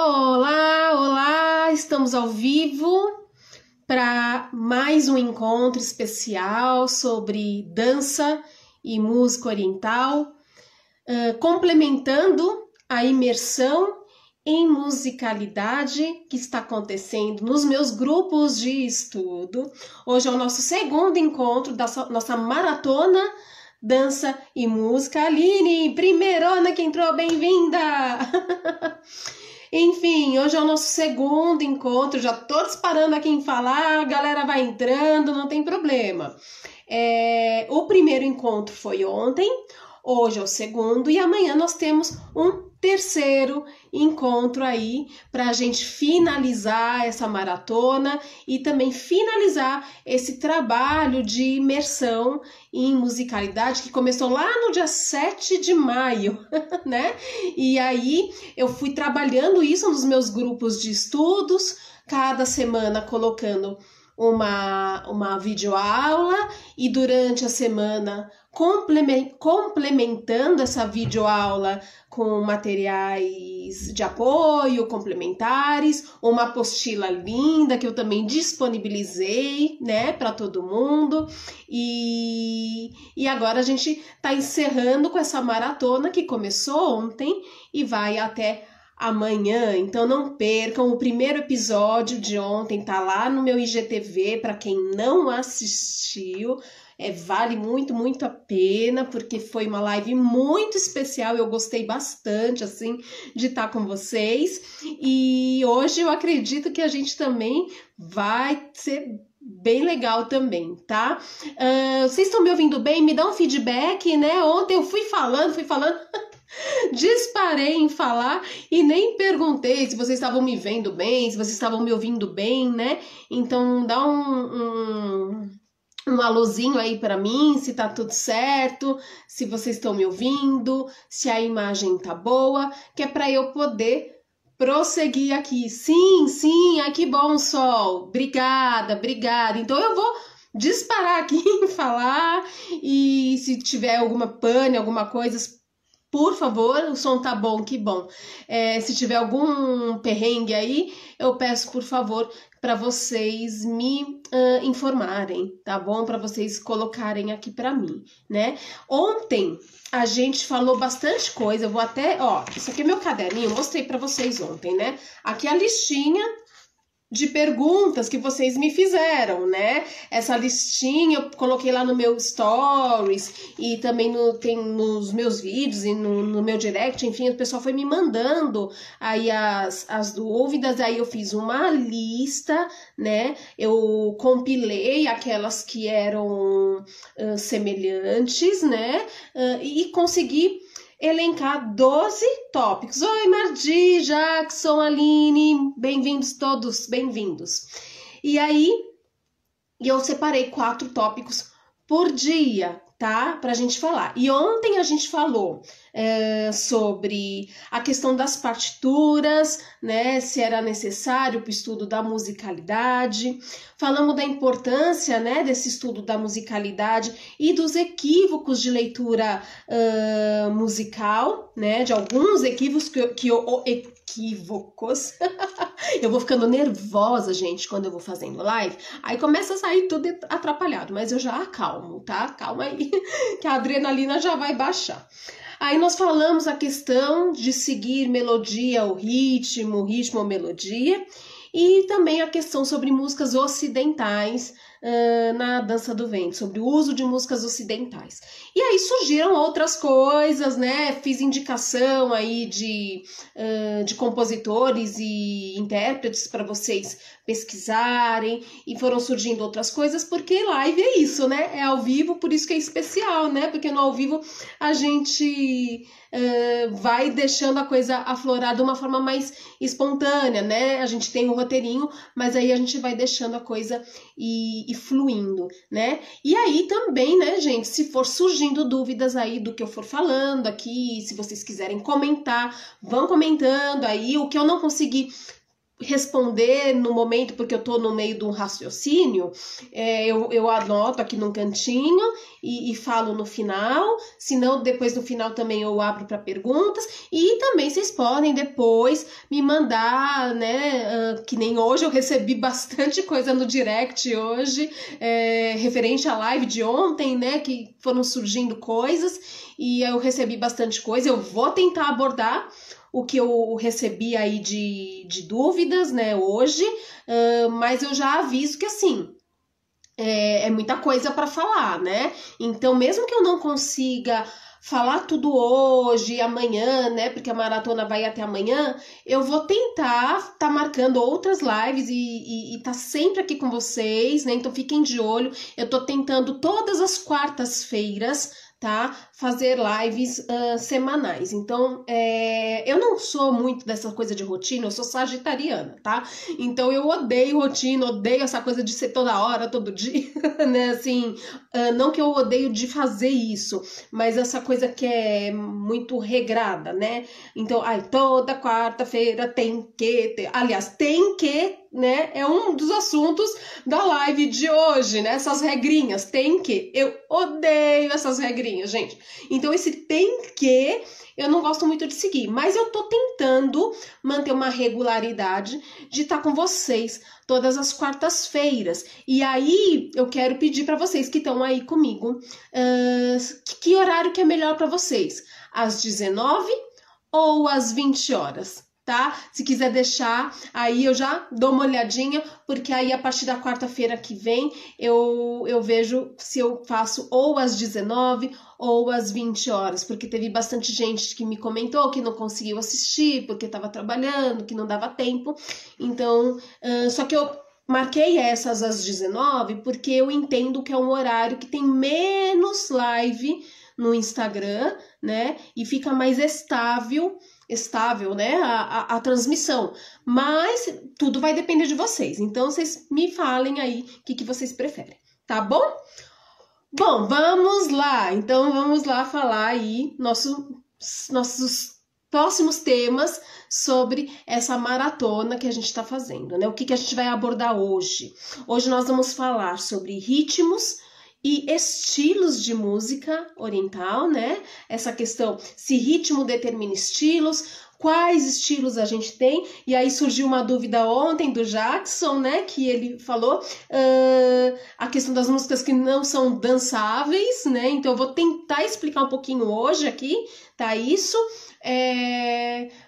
Olá, olá! Estamos ao vivo para mais um encontro especial sobre dança e música oriental, complementando a imersão em musicalidade que está acontecendo nos meus grupos de estudo. Hoje é o nosso segundo encontro da nossa maratona Dança e Música. Aline, primeirona que entrou, bem-vinda! Enfim, hoje é o nosso segundo encontro, já tô disparando aqui em falar, a galera vai entrando, não tem problema. O primeiro encontro foi ontem, hoje é o segundo e amanhã nós temos um terceiro encontro aí para a gente finalizar essa maratona e também finalizar esse trabalho de imersão em musicalidade que começou lá no dia 7 de maio, né? E aí eu fui trabalhando isso nos meus grupos de estudos, cada semana colocando uma videoaula e durante a semana complementando essa videoaula com materiais de apoio complementares, uma apostila linda que eu também disponibilizei, né, para todo mundo. E agora a gente está encerrando com essa maratona que começou ontem e vai até amanhã, então não percam o primeiro episódio de ontem, tá lá no meu IGTV, para quem não assistiu, vale muito, muito a pena, porque foi uma live muito especial, eu gostei bastante, assim, de estar com vocês, e hoje eu acredito que a gente também vai ser bem legal também, tá? Vocês estão me ouvindo bem? Me dá um feedback, né? Ontem eu fui falando, disparei em falar e nem perguntei se vocês estavam me vendo bem, se vocês estavam me ouvindo bem, né? Então dá um alôzinho aí para mim, se tá tudo certo, se vocês estão me ouvindo, se a imagem tá boa, que é para eu poder prosseguir aqui. Sim, ai que bom, Sol, obrigada. Então eu vou disparar aqui em falar e se tiver alguma pane, alguma coisa, por favor, o som tá bom, que bom. Se tiver algum perrengue aí, eu peço, por favor, para vocês me informarem, tá bom? Para vocês colocarem aqui para mim, né? Ontem a gente falou bastante coisa, eu vou até, isso aqui é meu caderninho, eu mostrei para vocês ontem, né? Aqui a listinha de perguntas que vocês me fizeram, né? Essa listinha eu coloquei lá no meu stories e também tem nos meus vídeos e no meu direct, enfim, o pessoal foi me mandando aí as dúvidas, aí eu fiz uma lista, né? Eu compilei aquelas que eram semelhantes, né? E consegui elencar 12 tópicos. Oi, Mardi, Jackson, Aline, bem-vindos todos, bem-vindos. E aí, eu separei 4 tópicos por dia, tá? Pra gente falar. E ontem a gente falou sobre a questão das partituras, né? Se era necessário para o estudo da musicalidade. Falamos da importância, né, desse estudo da musicalidade e dos equívocos de leitura musical, né? De alguns equívocos equívocos. Eu vou ficando nervosa, gente, quando eu vou fazendo live. Aí começa a sair tudo atrapalhado, mas eu já acalmo, tá? Calma aí, que a adrenalina já vai baixar. Aí nós falamos a questão de seguir melodia ou ritmo ou melodia. E também a questão sobre músicas ocidentais na dança do ventre, sobre o uso de músicas ocidentais. E aí surgiram outras coisas, né? Fiz indicação aí de compositores e intérpretes para vocês pesquisarem, e foram surgindo outras coisas, porque live é isso, né? É ao vivo, por isso que é especial, né? Porque no ao vivo a gente vai deixando a coisa aflorar de uma forma mais espontânea, né? A gente tem um roteirinho, mas aí a gente vai deixando a coisa e fluindo, né? E aí também, né, gente, se for surgindo dúvidas aí do que eu for falando aqui, se vocês quiserem comentar, vão comentando aí, o que eu não consegui responder no momento, porque eu tô no meio de um raciocínio, eu anoto aqui num cantinho e falo no final, senão depois no final também eu abro para perguntas, e também vocês podem depois me mandar, né, que nem hoje eu recebi bastante coisa no direct hoje, referente à live de ontem, né, que foram surgindo coisas, e eu recebi bastante coisa, eu vou tentar abordar o que eu recebi aí de dúvidas, né, hoje, mas eu já aviso que, assim, é muita coisa para falar, né? Então, mesmo que eu não consiga falar tudo hoje, amanhã, né, porque a maratona vai até amanhã, eu vou tentar tá marcando outras lives e tá sempre aqui com vocês, né? Então, fiquem de olho. Eu tô tentando todas as quartas-feiras, tá? Fazer lives semanais. Então, eu não sou muito dessa coisa de rotina, eu sou sagitariana, tá? Então, eu odeio rotina, odeio essa coisa de ser toda hora, todo dia, né? Assim, não que eu odeio de fazer isso, mas essa coisa que é muito regrada, né? Então, toda quarta-feira tem que ter. Aliás, tem que, né? É um dos assuntos da live de hoje, né? Essas regrinhas, tem que. Eu odeio essas regrinhas, gente. Então, esse tem que eu não gosto muito de seguir, mas eu tô tentando manter uma regularidade de estar com vocês todas as quartas-feiras. E aí, eu quero pedir para vocês que estão aí comigo, que horário que é melhor para vocês? Às 19 ou às 20 horas? Tá? Se quiser deixar, aí eu já dou uma olhadinha, porque aí a partir da quarta-feira que vem eu vejo se eu faço ou às 19 ou às 20 horas, porque teve bastante gente que me comentou que não conseguiu assistir, porque estava trabalhando, que não dava tempo. Então, só que eu marquei essas às 19 porque eu entendo que é um horário que tem menos live no Instagram, né? E fica mais estável, né, a transmissão, mas tudo vai depender de vocês, então vocês me falem aí o que vocês preferem, tá bom? Bom, vamos lá, então vamos lá falar aí nossos próximos temas sobre essa maratona que a gente está fazendo, né? O que a gente vai abordar hoje? Hoje nós vamos falar sobre ritmos e estilos de música oriental, né? Essa questão, se ritmo determina estilos, quais estilos a gente tem, e aí surgiu uma dúvida ontem do Jackson, né, que ele falou a questão das músicas que não são dançáveis, né, então eu vou tentar explicar um pouquinho hoje aqui, tá, isso,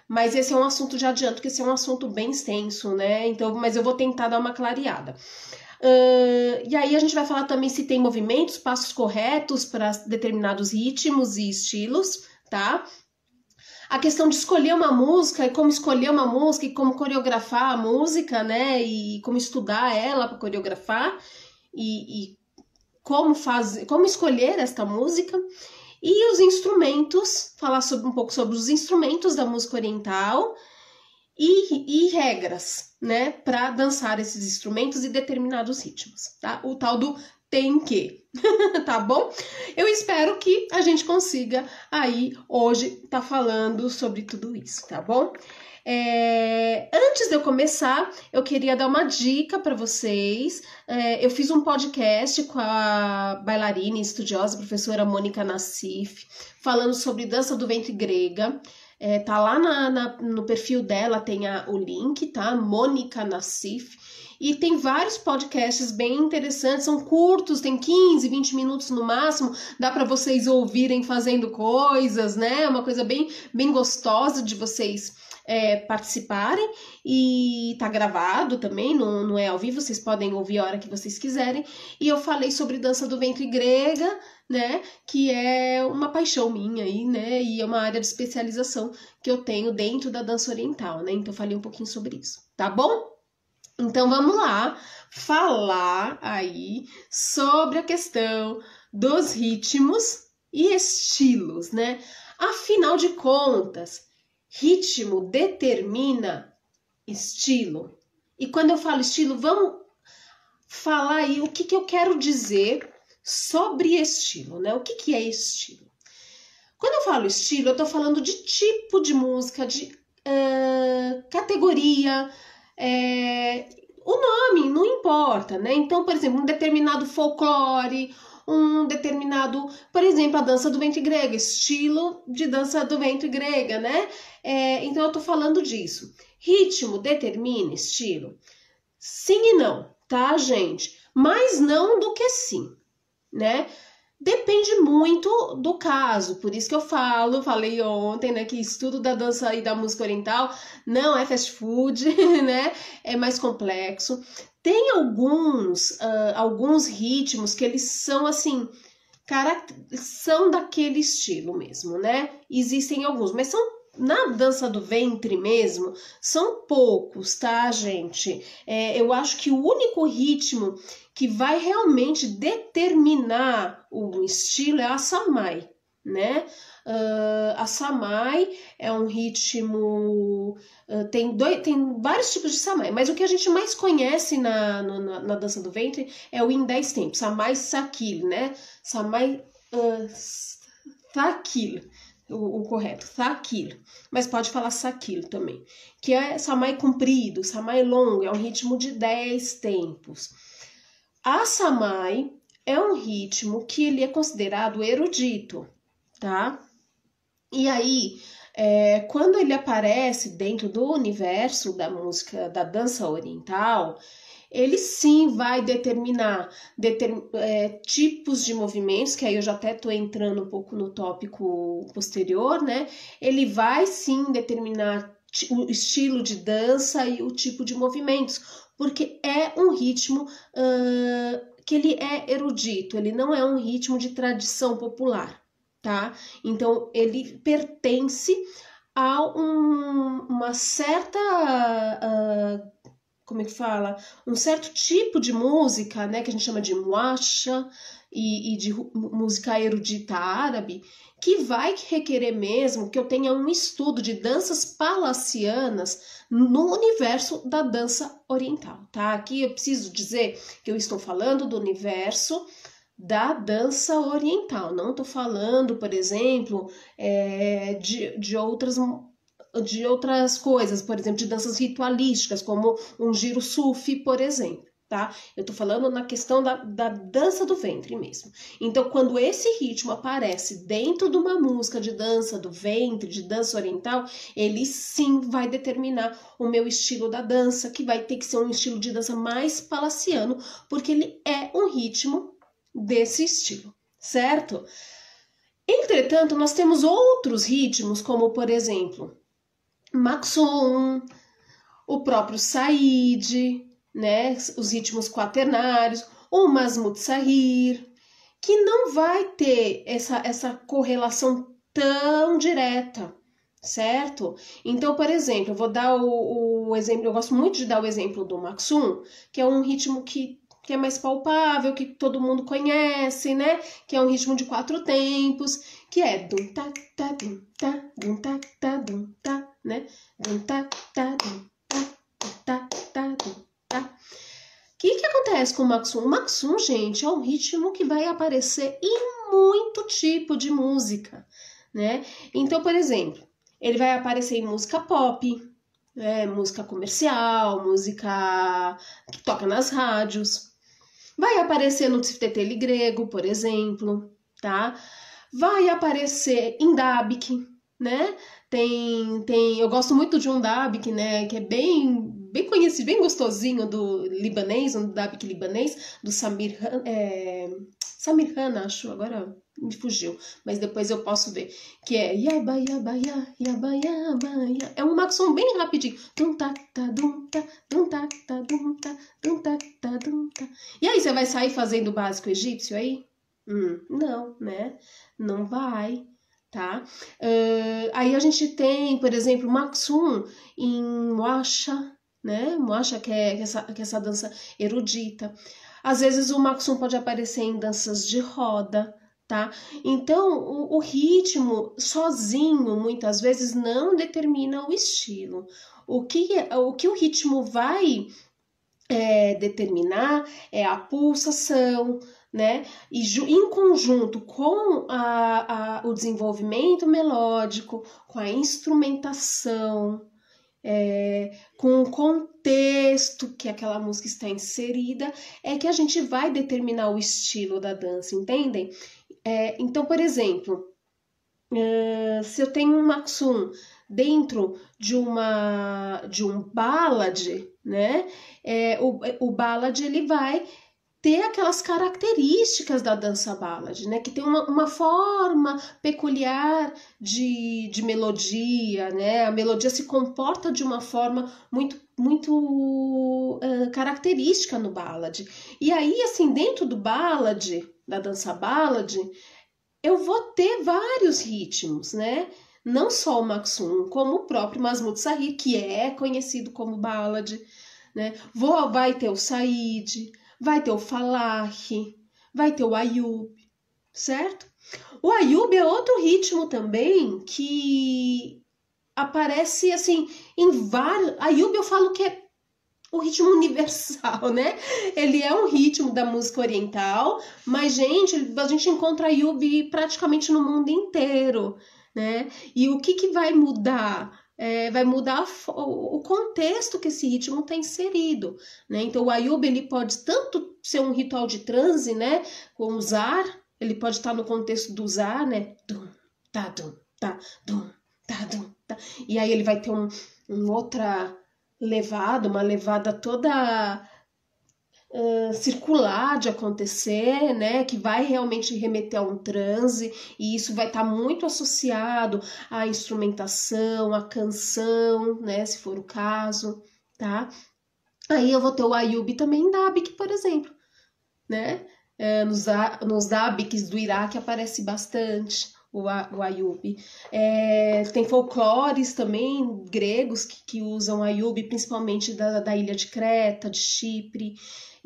mas esse é um assunto, já adianto que esse é um assunto bem extenso, né, então, mas eu vou tentar dar uma clareada. E aí a gente vai falar também se tem movimentos, passos corretos para determinados ritmos e estilos, tá? A questão de escolher uma música e como escolher uma música e como coreografar a música, né? E como estudar ela para coreografar e como escolher esta música. E os instrumentos, falar um pouco sobre os instrumentos da música oriental e regras, né, para dançar esses instrumentos e determinados ritmos, tá? O tal do tem que, tá bom? Eu espero que a gente consiga aí hoje tá falando sobre tudo isso, tá bom? Antes de eu começar, eu queria dar uma dica para vocês. Eu fiz um podcast com a bailarina e estudiosa professora Mônica Nassif, falando sobre dança do ventre grega. Tá lá no perfil dela, tem o link, tá? Mônica Nassif. E tem vários podcasts bem interessantes, são curtos, tem 15, 20 minutos no máximo, dá para vocês ouvirem fazendo coisas, né? É uma coisa bem, bem gostosa de vocês participarem, e tá gravado também, não é ao vivo, vocês podem ouvir a hora que vocês quiserem. E eu falei sobre dança do ventre grega, né, que é uma paixão minha aí, né, e é uma área de especialização que eu tenho dentro da dança oriental, né, então eu falei um pouquinho sobre isso, tá bom? Então vamos lá falar aí sobre a questão dos ritmos e estilos, né? Afinal de contas, ritmo determina estilo. E quando eu falo estilo, vamos falar aí o que eu quero dizer sobre estilo, né? O que é estilo? Quando eu falo estilo, eu tô falando de tipo de música, de categoria, o nome não importa, né? Então, por exemplo, um determinado folclore, um determinado, por exemplo, a dança do ventre grega, estilo de dança do ventre grega, né? Então eu tô falando disso. Ritmo determina estilo? Sim e não, tá, gente? Mais não do que sim, né? Depende muito do caso, por isso que eu falei ontem, né, que estudo da dança e da música oriental não é fast food, né, é mais complexo. Tem alguns ritmos que eles são assim, são daquele estilo mesmo, né? Existem alguns, mas na dança do ventre mesmo, são poucos, tá, gente? Eu acho que o único ritmo que vai realmente determinar o estilo é a Samai, né? A Samai é um ritmo... tem vários tipos de Samai, mas o que a gente mais conhece na dança do ventre é o em 10 tempos, Samai Sakil, né? Samai Sakil, o correto, Sakil, mas pode falar Sakil também, que é Samai comprido, Samai longo, é um ritmo de 10 tempos. A Samai é um ritmo que ele é considerado erudito, tá? E aí, quando ele aparece dentro do universo da música, da dança oriental, ele sim vai determinar tipos de movimentos, que aí eu já até tô entrando um pouco no tópico posterior, né? Ele vai sim determinar o estilo de dança e o tipo de movimentos, porque é um ritmo que ele é erudito, ele não é um ritmo de tradição popular, tá? Então, ele pertence a uma certa... como é que fala? Um certo tipo de música, né, que a gente chama de muasha e de música erudita árabe, que vai requerer mesmo que eu tenha um estudo de danças palacianas no universo da dança oriental, tá? Aqui eu preciso dizer que eu estou falando do universo da dança oriental, não estou falando, por exemplo, de outras coisas, por exemplo, de danças ritualísticas, como um giro sufi, por exemplo, tá? Eu tô falando na questão da dança do ventre mesmo. Então, quando esse ritmo aparece dentro de uma música de dança do ventre, de dança oriental, ele sim vai determinar o meu estilo da dança, que vai ter que ser um estilo de dança mais palaciano, porque ele é um ritmo desse estilo, certo? Entretanto, nós temos outros ritmos, como, por exemplo, Maksum, o próprio Said, né, os ritmos quaternários, o Masmud Sahir, que não vai ter essa correlação tão direta, certo? Então, por exemplo, eu vou dar o exemplo, eu gosto muito de dar o exemplo do Maksum, que é um ritmo que é mais palpável, que todo mundo conhece, né? Que é um ritmo de 4 tempos, que é dum ta ta dum ta dum ta ta dum ta, né? Dum ta ta dum ta ta dum ta. O que acontece com o Maksum? O Maksum, gente, é um ritmo que vai aparecer em muito tipo de música, né? Então, por exemplo, ele vai aparecer em música pop, música comercial, música que toca nas rádios. Vai aparecer no tzifteteli grego, por exemplo, tá? Vai aparecer em dabik, né? Eu gosto muito de um dabik, né? Que é bem conhecido, bem gostosinho do libanês, um dabik libanês, do Samir Han, acho, agora me fugiu, mas depois eu posso ver, que é yaba yaba ya yaba yaba ya. É um Maksum bem rapidinho. Dum ta ta dum ta dum ta ta dum ta dum ta ta dum ta. E aí você vai sair fazendo o básico egípcio aí? Não, né? Não vai, tá? Aí a gente tem, por exemplo, Maksum em Muasha, né? Muasha que é essa dança erudita. Às vezes o Maksum pode aparecer em danças de roda, tá? Então, o ritmo sozinho, muitas vezes, não determina o estilo. O que o ritmo vai determinar é a pulsação, né? E em conjunto com o desenvolvimento melódico, com a instrumentação, com o contexto contexto que aquela música está inserida é que a gente vai determinar o estilo da dança, entendem? Então, por exemplo, se eu tenho um Maxum dentro de um ballad, né? O ballad ele vai ter aquelas características da dança ballad, né? Que tem uma forma peculiar de melodia, né? A melodia se comporta de uma forma muito característica no ballad. E aí, assim, dentro do ballad, da dança ballad, eu vou ter vários ritmos, né? Não só o Maxum, como o próprio Masmoud Sahir, que é conhecido como ballad, né? Vai ter o Said, vai ter o Falah, vai ter o Ayub, certo? O Ayub é outro ritmo também que aparece assim em vários. Ayub eu falo que é o ritmo universal, né? Ele é um ritmo da música oriental, mas, gente, a gente encontra Ayub praticamente no mundo inteiro, né? E o que vai mudar? Vai mudar o contexto que esse ritmo está inserido, né? Então, o Ayub, ele pode tanto ser um ritual de transe, né? Com o zar, ele pode estar no contexto do zar, né? Dum, tá, dum, tá, dum, tá, dum, tá. E aí ele vai ter uma levada toda circular de acontecer, né, que vai realmente remeter a um transe, e isso vai estar muito associado à instrumentação, à canção, né, se for o caso, tá? Aí eu vou ter o Ayub também em Dabik, por exemplo, né? Nos Dabiks do Iraque aparece bastante o Ayub. Tem folclores também gregos que usam Ayub, principalmente da ilha de Creta, de Chipre,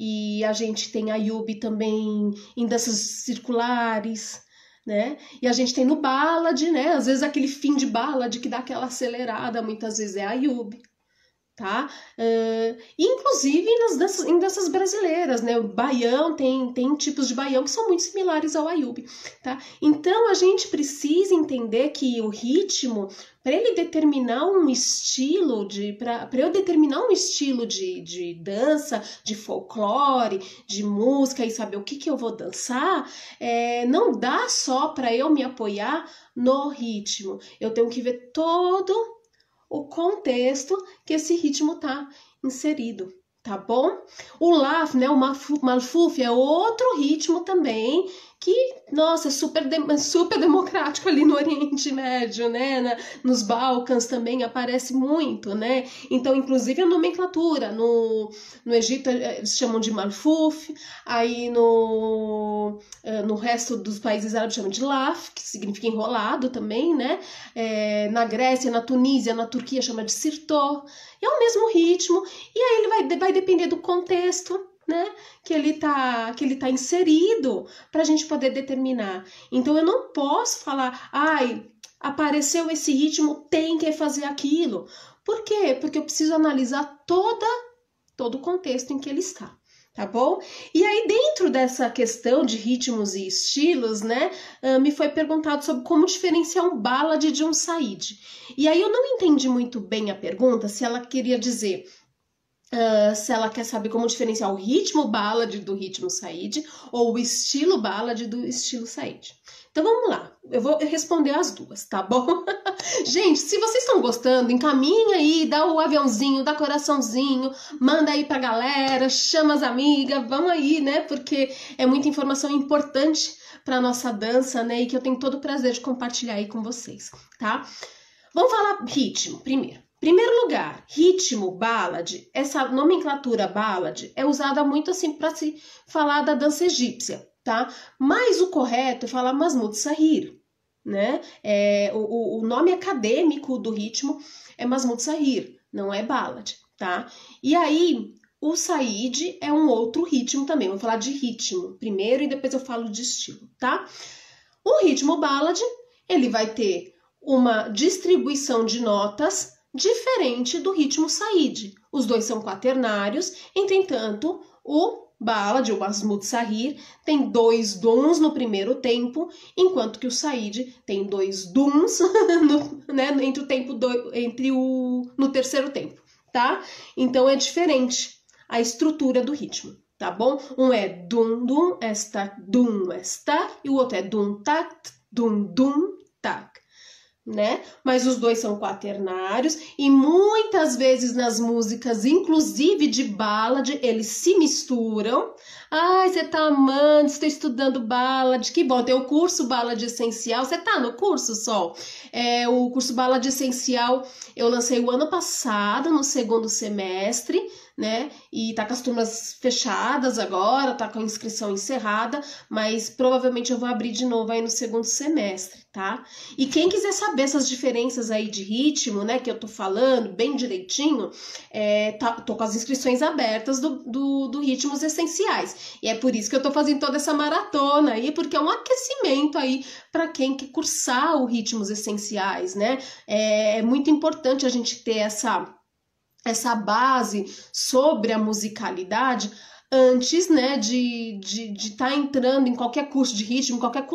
e a gente tem Ayub também em danças circulares, né? E a gente tem no ballad, né? Às vezes aquele fim de ballad que dá aquela acelerada, muitas vezes é Ayub. Tá? Inclusive em danças brasileiras, né? O baião tem tipos de baião que são muito similares ao Ayub, tá? Então a gente precisa entender que o ritmo, para ele determinar um estilo para eu determinar um estilo de dança, de folclore, de música e saber o que eu vou dançar, não dá só para eu me apoiar no ritmo. Eu tenho que ver todo o contexto que esse ritmo está inserido, tá bom? O Laf, né, o Malfuf é outro ritmo também que, nossa, é super democrático ali no Oriente Médio, né? Nos Balcãs também aparece muito, né? Então, inclusive a nomenclatura no Egito eles chamam de Malfuf, aí no resto dos países árabes chamam de Laf, que significa enrolado também, né? Na Grécia, na Tunísia, na Turquia chama de Sirto. É o mesmo ritmo, e aí ele vai depender do contexto, né, que ele tá inserido para a gente poder determinar. Então eu não posso falar, apareceu esse ritmo, tem que fazer aquilo. Por quê? Porque eu preciso analisar todo o contexto em que ele está. Tá bom? E aí, dentro dessa questão de ritmos e estilos, né, me foi perguntado sobre como diferenciar um ballad de um said. E aí eu não entendi muito bem a pergunta, se ela queria dizer se ela quer saber como diferenciar o ritmo ballad do ritmo said ou o estilo ballad do estilo said. Então vamos lá, eu vou responder as duas, tá bom? Gente, se vocês estão gostando, encaminha aí, dá o aviãozinho, dá coraçãozinho, manda aí pra galera, chama as amigas, vamos aí, né? Porque é muita informação importante pra nossa dança, né? E que eu tenho todo o prazer de compartilhar aí com vocês, tá? Vamos falar ritmo primeiro. Primeiro lugar, ritmo, ballad, essa nomenclatura ballad é usada muito assim para se falar da dança egípcia, tá? Mas o correto é falar Masmoud Sahir, né? O nome acadêmico do ritmo é Masmoud Sahir, não é ballad, tá? E aí, o said é um outro ritmo também, vou falar de ritmo primeiro e depois eu falo de estilo, tá? O ritmo ballad, ele vai ter uma distribuição de notas diferente do ritmo said. Os dois são quaternários, entretanto, o ballad, o Masmoud Sahir, tem 2 duns no primeiro tempo, enquanto que o said tem 2 duns no terceiro tempo, tá? Então é diferente a estrutura do ritmo, tá bom? Um é dum, esta, e o outro é dum, tak, né? Mas os dois são quaternários e muitas vezes nas músicas, inclusive de ballad, eles se misturam. Ai, você tá amando, você tá estudando ballad, que bom, tem o curso Ballad Essencial, você tá no curso, Sol? O curso Ballad Essencial eu lancei o ano passado, no segundo semestre, né? E tá com as turmas fechadas agora, tá com a inscrição encerrada, mas provavelmente eu vou abrir de novo aí no segundo semestre, tá? E quem quiser saber essas diferenças aí de ritmo, né, que eu tô falando bem direitinho, tô com as inscrições abertas do Ritmos Essenciais. E é por isso que eu tô fazendo toda essa maratona aí, porque é um aquecimento aí para quem quer cursar o Ritmos Essenciais, né? É muito importante a gente ter essa base sobre a musicalidade antes, né, de estar entrando em qualquer curso de ritmo, qualquer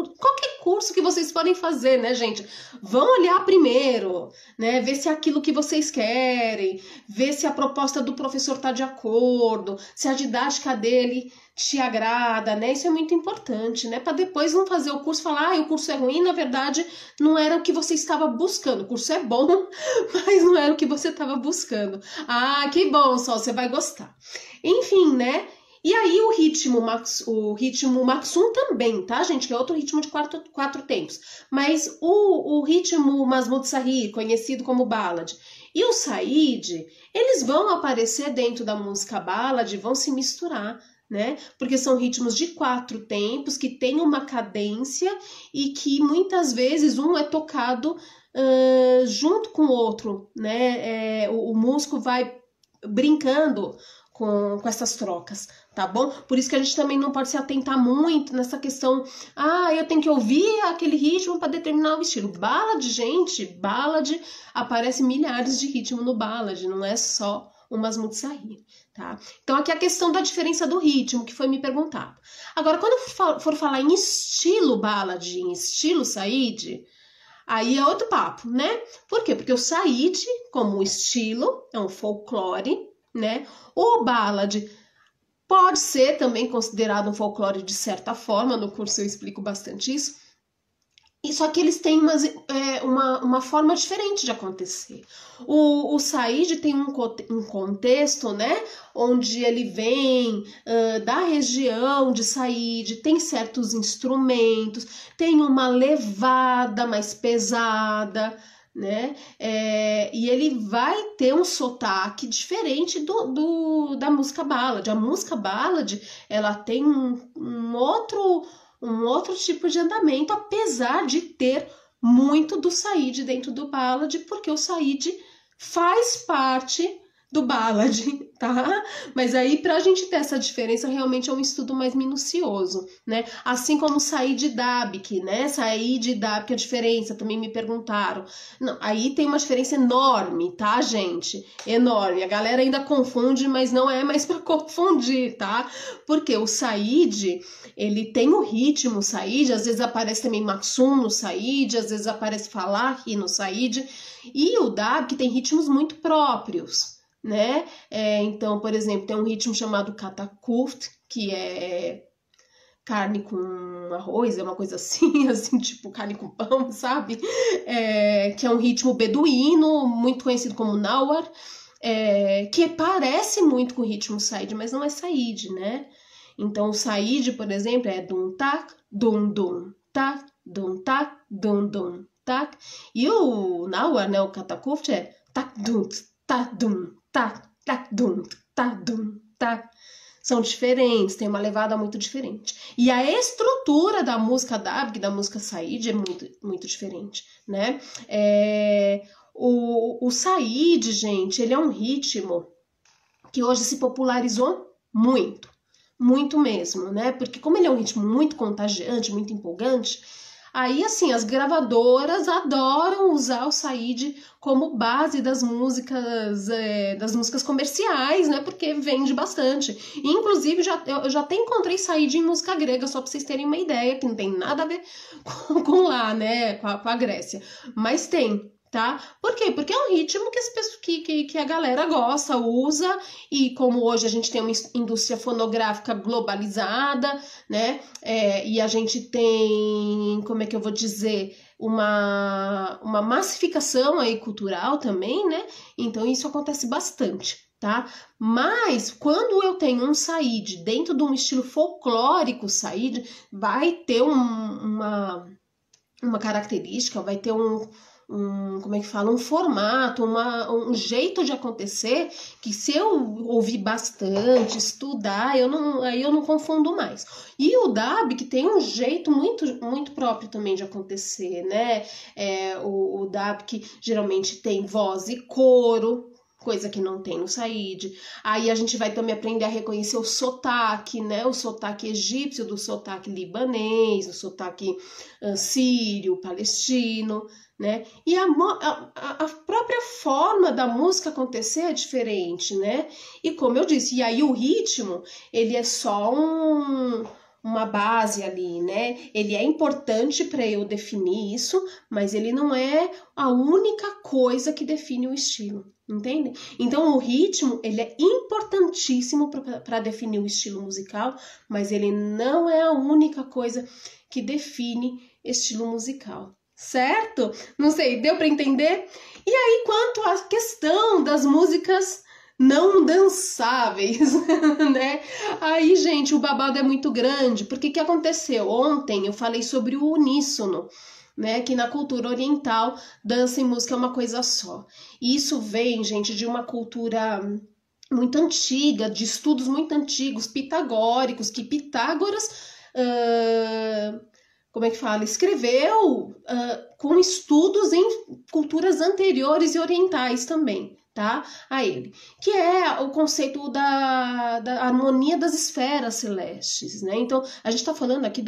curso que vocês forem fazer, né, gente? Vão olhar primeiro, né, ver se é aquilo que vocês querem, ver se a proposta do professor está de acordo, se a didática dele te agrada, né? Isso é muito importante, né? Para depois não fazer o curso e falar, o curso é ruim, na verdade não era o que você estava buscando. O curso é bom, mas não era o que você estava buscando. Ah, que bom, Sol, você vai gostar. Enfim, né? E aí o ritmo Maksum também, tá, gente? Que é outro ritmo de quatro tempos. Mas o ritmo Masmud Sahir, conhecido como ballad, e o Said, eles vão aparecer dentro da música ballad, vão se misturar, né? Porque são ritmos de 4 tempos que têm uma cadência e que muitas vezes um é tocado junto com o outro, né? O músico vai brincando com essas trocas, tá bom? Por isso que a gente também não pode se atentar muito nessa questão, eu tenho que ouvir aquele ritmo para determinar o estilo. Ballad, gente, ballad, aparece milhares de ritmos no ballad, não é só o Masmud Sahir, tá? Então aqui a questão da diferença do ritmo, que foi me perguntado. Agora, quando eu for falar em estilo ballad, em estilo Said, aí é outro papo, né? Por quê? Porque o Said, como estilo, é um folclore, né? O ballad pode ser também considerado um folclore de certa forma, no curso eu explico bastante isso. E só que eles têm uma forma diferente de acontecer. O Said tem um contexto, né, onde ele vem da região de Said, tem certos instrumentos, tem uma levada mais pesada, né? E ele vai ter um sotaque diferente da música ballad. A música ballad, ela tem um outro tipo de andamento, apesar de ter muito do Said dentro do ballad, porque o Said faz parte do ballad, tá? Mas aí, pra gente ter essa diferença, realmente é um estudo mais minucioso, né? Assim como o Said Dabik, né? Said Dabik, a diferença, também me perguntaram. Não, aí tem uma diferença enorme, tá, gente? Enorme. A galera ainda confunde, mas não é mais pra confundir, tá? Porque o Said, ele tem o ritmo Said, às vezes aparece também Maksum no Said, às vezes aparece Falahi no Said, e o Dabik tem ritmos muito próprios, né? Então, por exemplo, tem um ritmo chamado Katakuft, que é carne com arroz, é uma coisa assim, assim, tipo carne com pão, sabe? Que é um ritmo beduíno, muito conhecido como Nawar, que parece muito com o ritmo Said, mas não é Said, né? Então, o Said, por exemplo, é dum tak, dum tak, dum tak, dum tak. E o Nawar, né, o Katakuft, é tak dum tak, dum, tak. São diferentes, tem uma levada muito diferente. E a estrutura da música Dabik, da música Said, é muito, muito diferente, né? O Said, gente, ele é um ritmo que hoje se popularizou muito, muito mesmo, né? Porque como ele é um ritmo muito contagiante, muito empolgante, aí, assim, as gravadoras adoram usar o Said como base das músicas comerciais, né? Porque vende bastante. E, inclusive, eu já até encontrei Said em música grega, só para vocês terem uma ideia, que não tem nada a ver com lá, né? Com a Grécia. Mas tem, tá? Por quê? Porque é um ritmo que, que a galera gosta, usa, e como hoje a gente tem uma indústria fonográfica globalizada, né? E a gente tem, como é que eu vou dizer, uma massificação aí cultural também, né? Então isso acontece bastante, tá? Mas quando eu tenho um saíde dentro de um estilo folclórico, saíde vai ter uma característica, vai ter como é que fala, um formato, um jeito de acontecer que se eu ouvir bastante, estudar, aí eu não confundo mais. E o DAB que tem um jeito muito, muito próprio também de acontecer, né? O DAB que geralmente tem voz e coro, coisa que não tem no Saíde. Aí a gente vai também aprender a reconhecer o sotaque, né? O sotaque egípcio do sotaque libanês, o sotaque sírio, palestino, né? E a própria forma da música acontecer é diferente, né? E como eu disse, e aí o ritmo, ele é só uma base ali, né? Ele é importante para eu definir isso, mas ele não é a única coisa que define o estilo, entende? Então o ritmo, ele é importantíssimo para definir o estilo musical, mas ele não é a única coisa que define estilo musical, certo? Não sei, deu para entender? E aí, quanto à questão das músicas não dançáveis, né? Aí, gente, o babado é muito grande, porque o que aconteceu? Ontem eu falei sobre o uníssono, né? Que na cultura oriental, dança e música é uma coisa só. E isso vem, gente, de uma cultura muito antiga, de estudos muito antigos, pitagóricos, que Pitágoras... como é que fala? Escreveu com estudos em culturas anteriores e orientais também, tá? A ele. Que é o conceito da harmonia das esferas celestes, né? Então, a gente tá falando aqui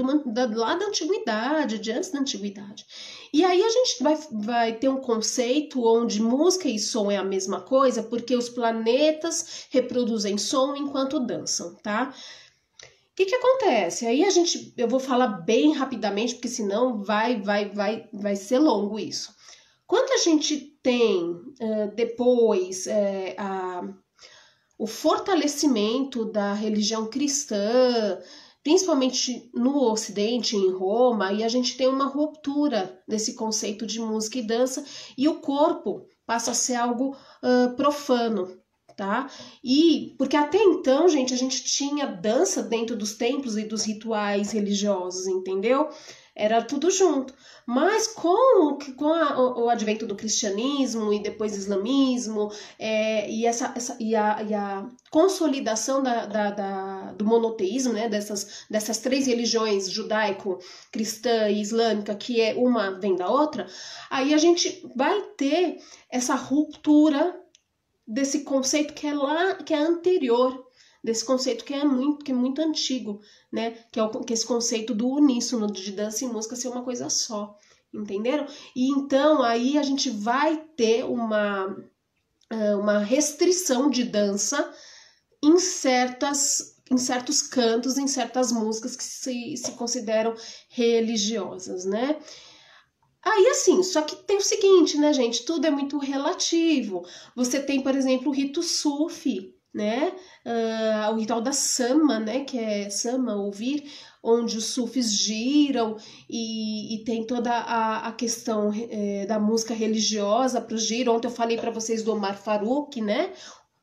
lá da antiguidade, de antes da antiguidade. E aí a gente vai ter um conceito onde música e som é a mesma coisa, porque os planetas reproduzem som enquanto dançam, tá? O que acontece? Aí eu vou falar bem rapidamente, porque senão vai ser longo isso. Quando a gente tem depois o fortalecimento da religião cristã, principalmente no Ocidente, em Roma, e a gente tem uma ruptura desse conceito de música e dança, e o corpo passa a ser algo profano. Tá? E porque até então, gente, a gente tinha dança dentro dos templos e dos rituais religiosos, entendeu? Era tudo junto. Mas com o advento do cristianismo e depois islamismo e a consolidação do monoteísmo, né, dessas três religiões, judaico, cristã e islâmica, que uma vem da outra, aí a gente vai ter essa ruptura desse conceito que é anterior, desse conceito que é muito antigo, né? Que é esse conceito do uníssono, de dança e música ser uma coisa só, entenderam? E então aí a gente vai ter uma restrição de dança em certos cantos, em certas músicas que se consideram religiosas, né? Aí, assim, só que tem o seguinte, né, gente? Tudo é muito relativo. Você tem, por exemplo, o rito Sufi, né? O ritual da Sama, né? Que é Sama, ouvir, onde os sufis giram e tem toda a questão da música religiosa para o giro. Ontem eu falei para vocês do Omar Farouk, né?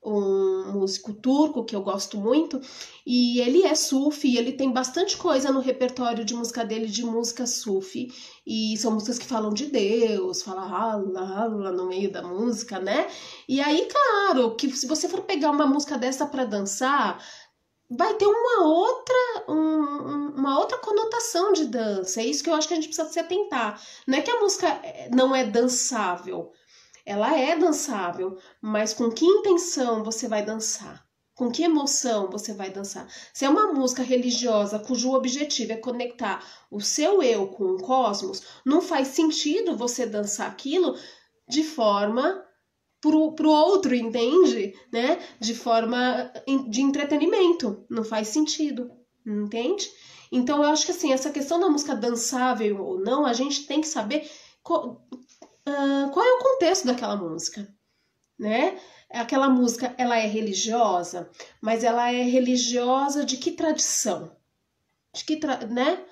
Um músico turco que eu gosto muito, e ele é sufi, ele tem bastante coisa no repertório de música dele, de música sufi, e são músicas que falam de Deus, fala Allah, Allah no meio da música, né? E aí, claro, que se você for pegar uma música dessa para dançar, vai ter uma outra conotação de dança. É isso que eu acho que a gente precisa se atentar. Não é que a música não é dançável, ela é dançável, mas com que intenção você vai dançar? Com que emoção você vai dançar? Se é uma música religiosa cujo objetivo é conectar o seu eu com o cosmos, não faz sentido você dançar aquilo de forma pro outro, entende? Né? De forma de entretenimento. Não faz sentido, entende? Então eu acho que assim, essa questão da música dançável ou não, a gente tem que saber qual é o contexto daquela música, né? Aquela música, ela é religiosa, mas ela é religiosa de que tradição? Né?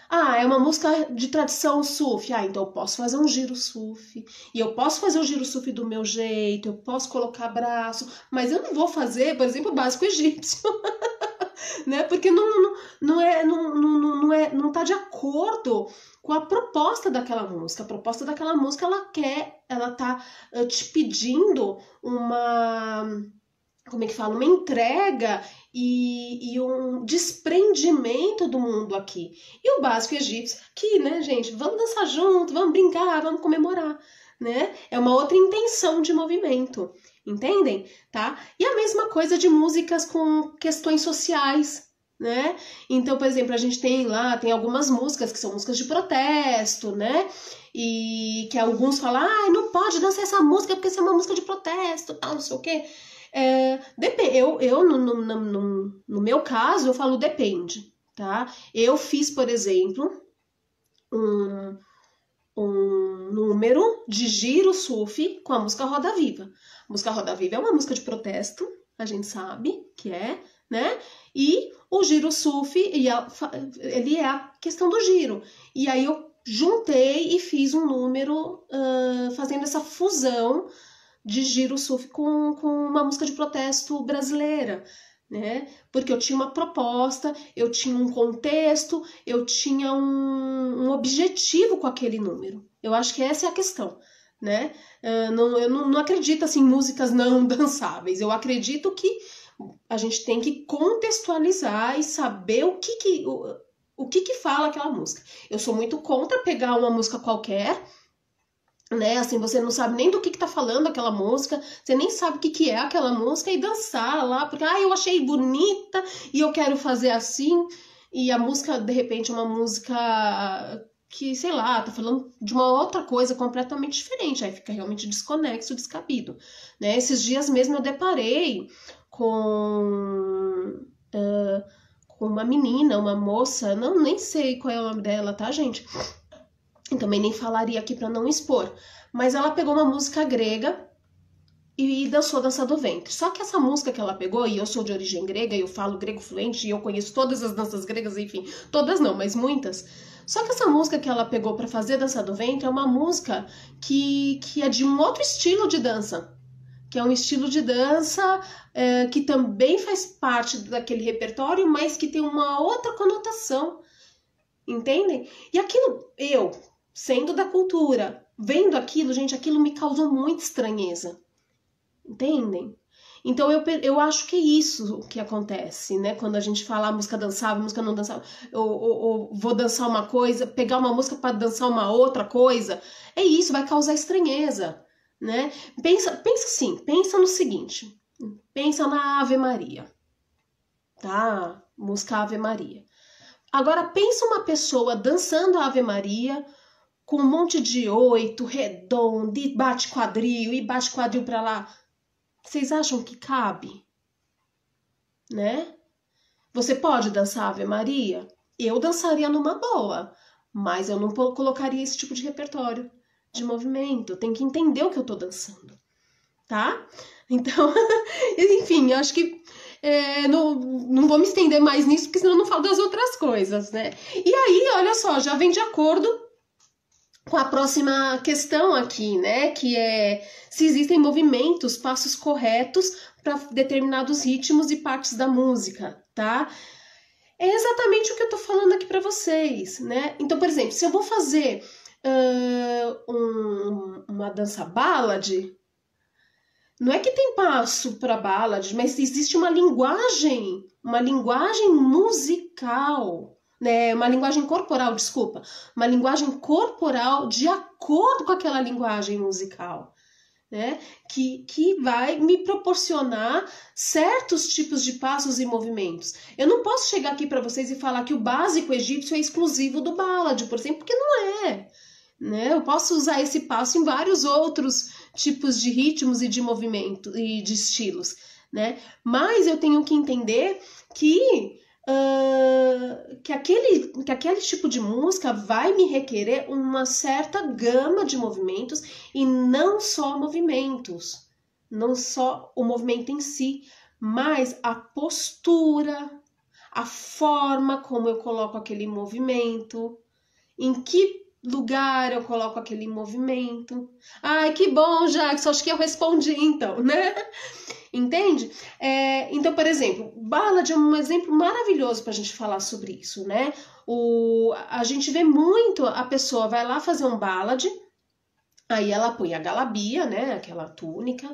Ah, é uma música de tradição sufi. Ah, então eu posso fazer um giro sufi. E eu posso fazer o giro sufi do meu jeito, eu posso colocar braço, mas eu não vou fazer, por exemplo, o básico egípcio. Né? Porque não tá de acordo com a proposta daquela música. A proposta daquela música, ela tá te pedindo como é que fala? Uma entrega e um desprendimento do mundo aqui. E o básico egípcio, aqui, né, gente? Vamos dançar junto, vamos brincar, vamos comemorar, né? É uma outra intenção de movimento, entendem? Tá? E a mesma coisa de músicas com questões sociais, né? Então, por exemplo, a gente tem algumas músicas que são músicas de protesto, né? E que alguns falam, não pode dançar essa música porque essa é uma música de protesto, tal, não sei o quê. No meu caso, eu falo depende, tá? Eu fiz, por exemplo, um número de giro sufi com a música Roda Viva. A música Roda Viva é uma música de protesto, a gente sabe que é, né? E o giro sufi, ele é a questão do giro. E aí eu juntei e fiz um número fazendo essa fusão de giro sufi com uma música de protesto brasileira, né? Porque eu tinha uma proposta, eu tinha um contexto, eu tinha um objetivo com aquele número. Eu acho que essa é a questão, né? Eu não acredito assim, em músicas não dançáveis. Eu acredito que a gente tem que contextualizar e saber o que fala aquela música. Eu sou muito contra pegar uma música qualquer, né? Assim, você não sabe nem do que tá falando aquela música, você nem sabe o que é aquela música e dançar lá, porque eu achei bonita e eu quero fazer assim, e a música, de repente, é uma música que, sei lá, tá falando de uma outra coisa completamente diferente, aí fica realmente desconexo, descabido, né? Esses dias mesmo eu deparei com uma menina, uma moça, nem sei qual é o nome dela, tá, gente? E também nem falaria aqui para não expor. Mas ela pegou uma música grega e dançou a Dança do Ventre. Só que essa música que ela pegou, e eu sou de origem grega, e eu falo grego fluente, e eu conheço todas as danças gregas, enfim, todas não, mas muitas. Só que essa música que ela pegou para fazer a Dança do Ventre é uma música que é de um outro estilo de dança. Que é um estilo de dança que também faz parte daquele repertório, mas que tem uma outra conotação. Entendem? E aquilo, sendo da cultura, vendo aquilo, gente, aquilo me causou muita estranheza. Entendem? Então eu acho que é isso que acontece, né? Quando a gente fala música dançável, música não dançável, ou vou dançar uma coisa, pegar uma música para dançar uma outra coisa, é isso, vai causar estranheza, né? Pensa assim, pensa no seguinte, pensa na Ave Maria, tá? Música Ave Maria. Agora pensa uma pessoa dançando a Ave Maria com um monte de oito, redondo, e bate quadril pra lá. Vocês acham que cabe? Né? Você pode dançar Ave Maria? Eu dançaria numa boa, mas eu não colocaria esse tipo de repertório de movimento. Tem que entender o que eu tô dançando, tá? Então, enfim, eu acho que não vou me estender mais nisso, porque senão eu não falo das outras coisas, né? E aí, olha só, já vem de acordo com a próxima questão aqui, né? Que é se existem movimentos, passos corretos para determinados ritmos e partes da música, tá? É exatamente o que eu tô falando aqui para vocês, né? Então, por exemplo, se eu vou fazer uma dança ballad, não é que tem passo para ballad, mas existe uma linguagem musical, né? Uma linguagem corporal, desculpa. Uma linguagem corporal de acordo com aquela linguagem musical, né? Que vai me proporcionar certos tipos de passos e movimentos. Eu não posso chegar aqui para vocês e falar que o básico egípcio é exclusivo do ballad, por exemplo, porque não é. Né? Eu posso usar esse passo em vários outros tipos de ritmos e de movimento e de estilos, né? Mas eu tenho que entender que que aquele tipo de música vai me requerer uma certa gama de movimentos e não só movimentos, não só o movimento em si, mas a postura, a forma como eu coloco aquele movimento, em que lugar eu coloco aquele movimento. Ai, que bom, Jackson, acho que eu respondi então, né? Entende? Então, por exemplo, ballad é um exemplo maravilhoso para a gente falar sobre isso, né? A gente vê muito, a pessoa vai lá fazer um ballad, aí ela põe a galabia, né? Aquela túnica,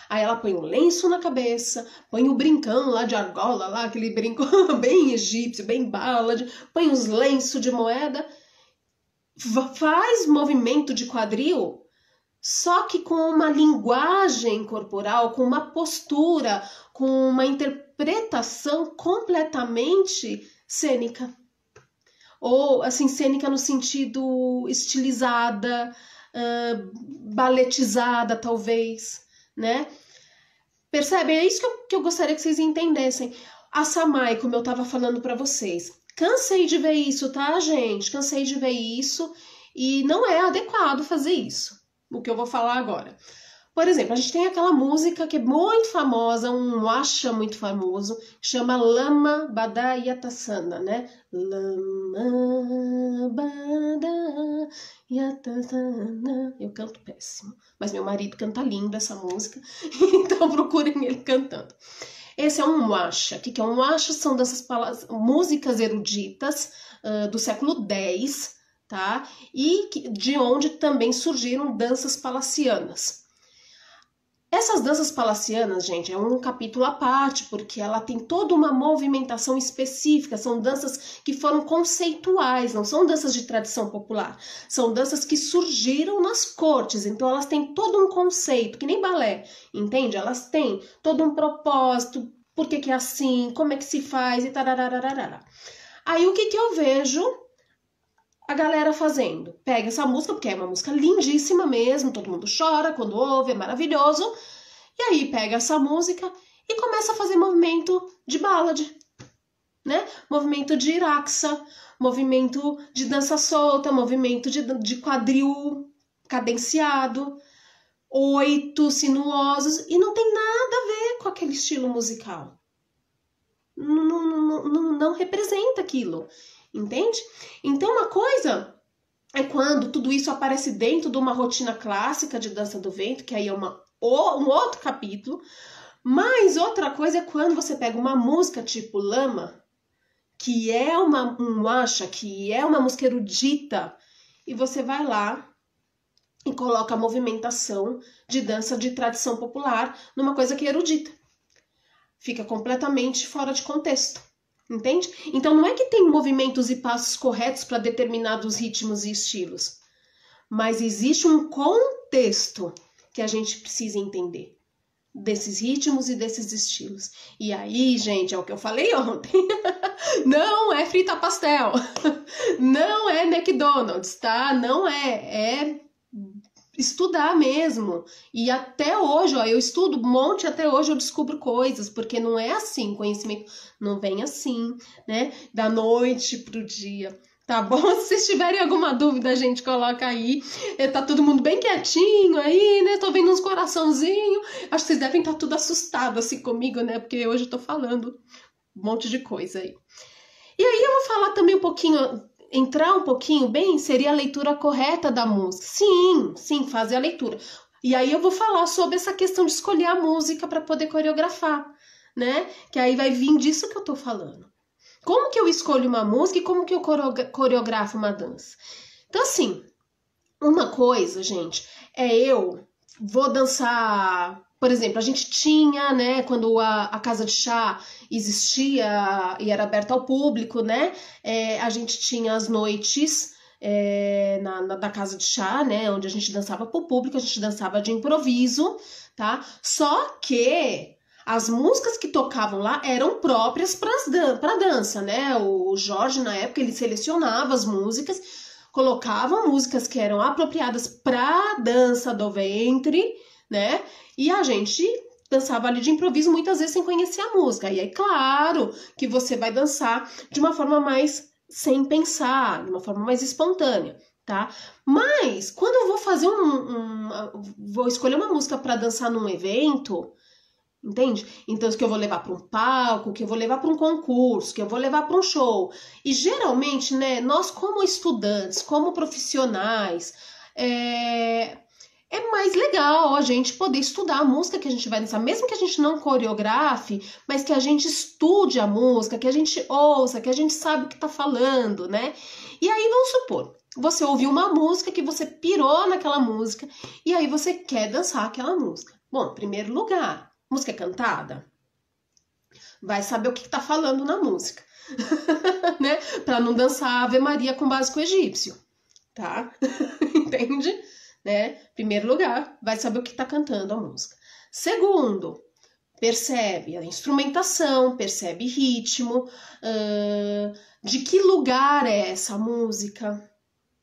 aí ela põe um lenço na cabeça, põe o brincão lá de argola, lá, aquele brincão bem egípcio, bem ballad, põe uns lenços de moeda, faz movimento de quadril, só que com uma linguagem corporal, com uma postura, com uma interpretação completamente cênica. Ou, assim, cênica no sentido estilizada, baletizada, talvez, né? Percebe? É isso que eu gostaria que vocês entendessem. A Samai, como eu estava falando para vocês. Cansei de ver isso, tá, gente? Cansei de ver isso e não é adequado fazer isso. O que eu vou falar agora. Por exemplo, a gente tem aquela música que é muito famosa, um asha muito famoso, que chama Lama Bada Yatasana, né? Lama Bada Yatasana. Eu canto péssimo, mas meu marido canta lindo essa música, então procurem ele cantando. Esse é um asha. O que é um asha? São dessas músicas eruditas do século X, tá? E de onde também surgiram danças palacianas. Essas danças palacianas, gente, é um capítulo à parte, porque ela tem toda uma movimentação específica, são danças que foram conceituais, não são danças de tradição popular, são danças que surgiram nas cortes, então elas têm todo um conceito, que nem balé, entende? Elas têm todo um propósito, por que é assim, como é que se faz e tararararara. Aí o que eu vejo a galera fazendo? Pega essa música, porque é uma música lindíssima mesmo, todo mundo chora quando ouve, é maravilhoso. E aí pega essa música e começa a fazer movimento de ballad, né? Movimento de iraxa, movimento de dança solta, movimento de quadril cadenciado, 8 sinuosos, e não tem nada a ver com aquele estilo musical. Não representa aquilo. Entende? Então, uma coisa é quando tudo isso aparece dentro de uma rotina clássica de dança do ventre, que aí é um outro capítulo. Mas outra coisa é quando você pega uma música tipo Lama, que é um asha, que é uma música erudita, e você vai lá e coloca a movimentação de dança de tradição popular numa coisa que é erudita. Fica completamente fora de contexto. Entende? Então não é que tem movimentos e passos corretos para determinados ritmos e estilos, mas existe um contexto que a gente precisa entender desses ritmos e desses estilos. E aí, gente, é o que eu falei ontem. Não é frita pastel, não é McDonald's, tá? Não é estudar mesmo. E até hoje, ó, eu estudo um monte, até hoje eu descubro coisas, porque não é assim, conhecimento não vem assim, né? Da noite pro dia. Tá bom? Se vocês tiverem alguma dúvida, gente, coloca aí. Tá todo mundo bem quietinho aí, né? Tô vendo uns coraçãozinhos. Acho que vocês devem estar tudo assustados assim comigo, né? Porque hoje eu tô falando um monte de coisa aí. E aí eu vou falar também um pouquinho, entrar um pouquinho bem, seria a leitura correta da música. Sim, fazer a leitura. E aí eu vou falar sobre essa questão de escolher a música para poder coreografar, né? Que aí vai vir disso que eu tô falando. Como que eu escolho uma música e como que eu coreografo uma dança? Então, assim, uma coisa, gente, eu vou dançar... Por exemplo, a gente tinha, né, quando a casa de chá existia e era aberta ao público, né, a gente tinha as noites da casa de chá, né, onde a gente dançava para o público, a gente dançava de improviso, tá? Só que as músicas que tocavam lá eram próprias para dança, né? O Jorge, na época, ele selecionava as músicas, colocava músicas que eram apropriadas para dança do ventre, né? E a gente dançar baile de improviso muitas vezes sem conhecer a música. E aí, claro que você vai dançar de uma forma mais sem pensar, de uma forma mais espontânea, tá? Mas quando eu vou fazer vou escolher uma música para dançar num evento, entende? Então, que eu vou levar para um palco, que eu vou levar para um concurso, que eu vou levar para um show. E geralmente, né, nós como estudantes, como profissionais, é mais legal a gente poder estudar a música que a gente vai dançar, mesmo que a gente não coreografe, mas que a gente estude a música, que a gente ouça, que a gente sabe o que tá falando, né? E aí, vamos supor, você ouviu uma música que você pirou naquela música e aí você quer dançar aquela música. Bom, em primeiro lugar, música cantada, vai saber o que tá falando na música, né? Pra não dançar Ave Maria com básico egípcio, tá? Entende? Né? Primeiro lugar, vai saber o que tá cantando a música. Segundo, percebe a instrumentação, percebe ritmo, de que lugar é essa música,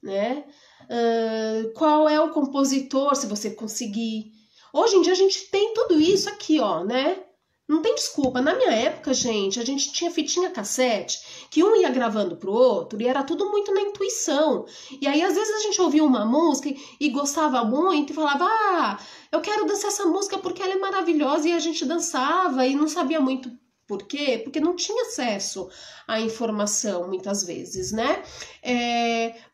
né? Qual é o compositor, se você conseguir. Hoje em dia a gente tem tudo isso aqui, ó, né? Não tem desculpa. Na minha época, gente, a gente tinha fitinha cassete, que um ia gravando pro outro, e era tudo muito na intuição. E aí, às vezes, a gente ouvia uma música e gostava muito, e falava, eu quero dançar essa música porque ela é maravilhosa, e a gente dançava, e não sabia muito por quê, porque não tinha acesso à informação, muitas vezes, né?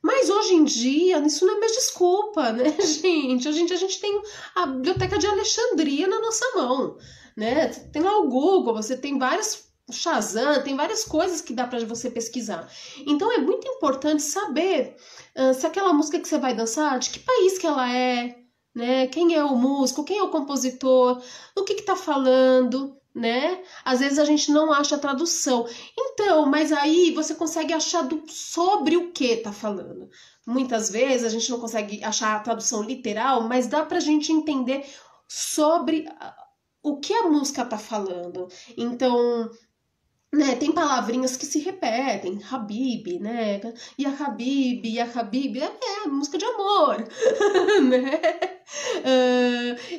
Mas hoje em dia, isso não é mais desculpa, né, gente? Hoje em dia a gente tem a Biblioteca de Alexandria na nossa mão, né? Tem lá o Google, você tem vários Shazam, tem várias coisas que dá para você pesquisar. Então é muito importante saber se aquela música que você vai dançar, de que país que ela é, né? Quem é o músico, quem é o compositor, o que tá falando, né? Às vezes a gente não acha a tradução. Então, mas aí você consegue achar sobre o que tá falando. Muitas vezes a gente não consegue achar a tradução literal, mas dá pra gente entender sobre o que a música tá falando. Então, né, tem palavrinhas que se repetem, Habib, né? E a Habib, é música de amor, né?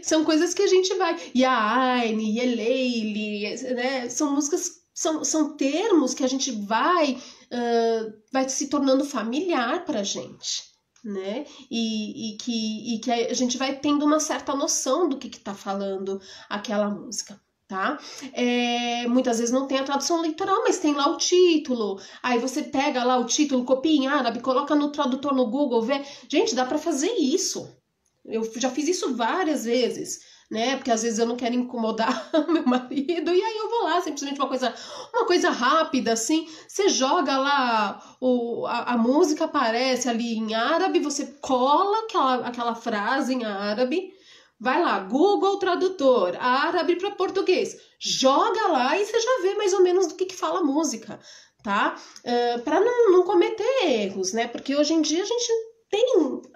São coisas que a gente vai. E a Aine, e a Leile, né? São músicas, são termos que a gente vai se tornando familiar pra gente, né? E que a gente vai tendo uma certa noção do que tá falando aquela música, tá? Muitas vezes não tem a tradução literal, mas tem lá o título. Aí você pega lá o título, copia em árabe, coloca no tradutor no Google, vê. Gente, dá pra fazer isso. Eu já fiz isso várias vezes, né? Porque às vezes eu não quero incomodar meu marido, e aí eu vou lá, simplesmente uma coisa rápida, assim. Você joga lá, a música aparece ali em árabe, você cola aquela frase em árabe, vai lá, Google Tradutor, árabe para português, joga lá e você já vê mais ou menos do que fala a música, tá? Para não cometer erros, né? Porque hoje em dia a gente tem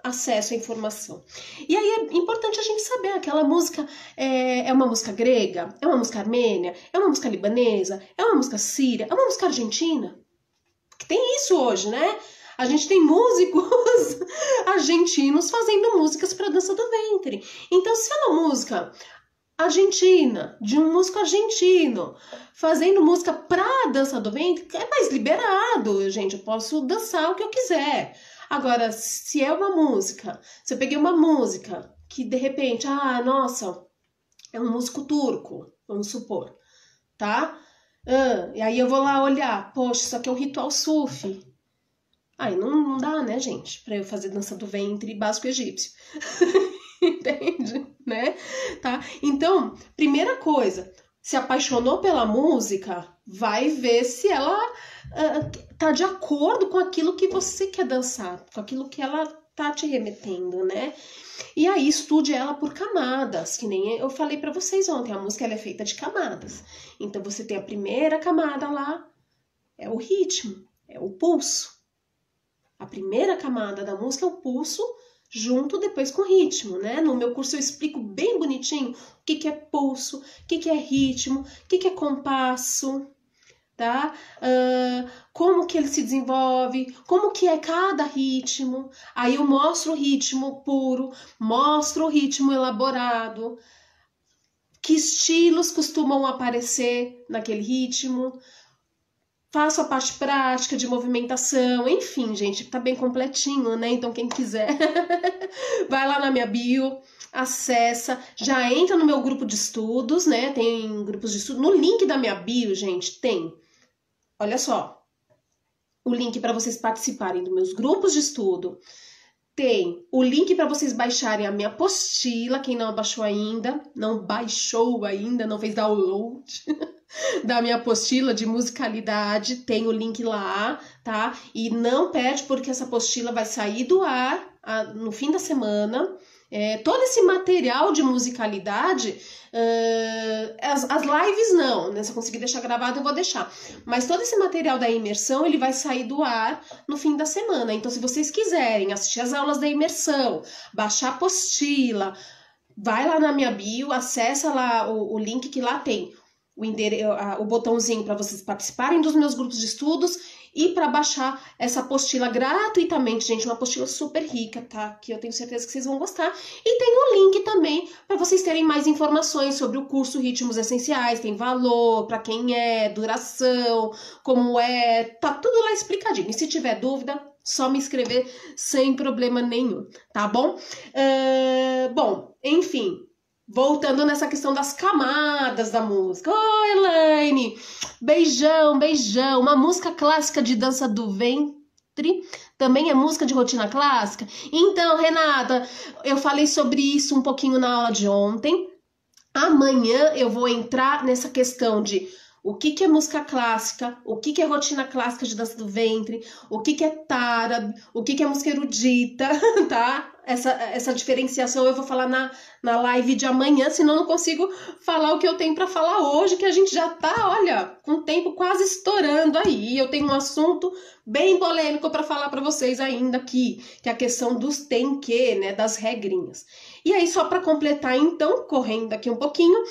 acesso à informação. E aí é importante a gente saber, aquela música é uma música grega, é uma música armênia, é uma música libanesa, é uma música síria, é uma música argentina. Porque tem isso hoje, né? A gente tem músicos argentinos fazendo músicas para dança do ventre. Então, se é uma música argentina, de um músico argentino, fazendo música para dança do ventre, é mais liberado, gente. Eu posso dançar o que eu quiser. Agora, se é uma música, se eu peguei uma música que de repente, nossa, é um músico turco, vamos supor, tá? E aí eu vou lá olhar, poxa, isso aqui é um ritual sufi. Aí não dá, né, gente, pra eu fazer dança do ventre básico egípcio. Entende? Né? Tá? Então, primeira coisa, se apaixonou pela música, vai ver se ela tá de acordo com aquilo que você quer dançar, com aquilo que ela tá te remetendo, né? E aí estude ela por camadas, que nem eu falei pra vocês ontem, a música ela é feita de camadas. Então você tem a primeira camada lá, é o ritmo, é o pulso. A primeira camada da música é o pulso, junto depois com o ritmo, né? No meu curso eu explico bem bonitinho o que é pulso, o que é ritmo, o que é compasso, tá? Como que ele se desenvolve, como que é cada ritmo. Aí eu mostro o ritmo puro, mostro o ritmo elaborado, que estilos costumam aparecer naquele ritmo. Faço a parte prática de movimentação, enfim, gente, tá bem completinho, né? Então quem quiser, vai lá na minha bio, acessa, já entra no meu grupo de estudos, né? Tem grupos de estudo. No link da minha bio, gente, tem, olha só, o link para vocês participarem dos meus grupos de estudo. Tem o link para vocês baixarem a minha apostila, quem não baixou ainda, não fez download da minha apostila de musicalidade, tem o link lá, tá? E não perde, porque essa apostila vai sair do ar no fim da semana. Todo esse material de musicalidade, as lives não, né? Se eu conseguir deixar gravado, eu vou deixar. Mas todo esse material da imersão, ele vai sair do ar no fim da semana. Então, se vocês quiserem assistir as aulas da imersão, baixar a apostila, vai lá na minha bio, acessa lá o link que lá tem o botãozinho para vocês participarem dos meus grupos de estudos e para baixar essa apostila gratuitamente, gente, uma apostila super rica, tá? Que eu tenho certeza que vocês vão gostar. E tem o link também para vocês terem mais informações sobre o curso Ritmos Essenciais, tem valor, para quem é, duração, como é, tá tudo lá explicadinho. E se tiver dúvida, só me escrever sem problema nenhum, tá bom? Bom, enfim, voltando nessa questão das camadas da música. Oi, Elaine! Beijão, beijão. Uma música clássica de dança do ventre também é música de rotina clássica? Então, Renata, eu falei sobre isso um pouquinho na aula de ontem. Amanhã eu vou entrar nessa questão de o que é música clássica, o que é rotina clássica de dança do ventre, o que é tárab, o que é música erudita, tá? Essa diferenciação eu vou falar na live de amanhã, senão eu não consigo falar o que eu tenho para falar hoje, que a gente já tá, olha, com o tempo quase estourando aí. Eu tenho um assunto bem polêmico para falar para vocês ainda aqui, que é a questão dos tem que, né, das regrinhas. E aí, só para completar, então, correndo aqui um pouquinho,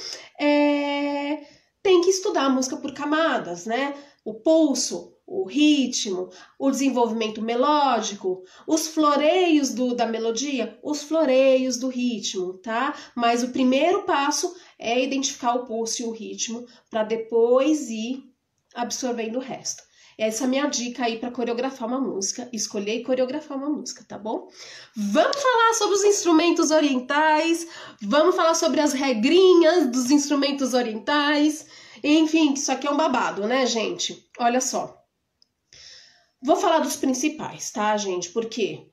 tem que estudar a música por camadas, né? O pulso, o ritmo, o desenvolvimento melódico, os floreios da melodia, os floreios do ritmo, tá? Mas o primeiro passo é identificar o pulso e o ritmo para depois ir absorvendo o resto. Essa é a minha dica aí para coreografar uma música, escolher e coreografar uma música, tá bom? Vamos falar sobre os instrumentos orientais, vamos falar sobre as regrinhas dos instrumentos orientais, enfim, isso aqui é um babado, né, gente? Olha só. Vou falar dos principais, tá, gente? Porque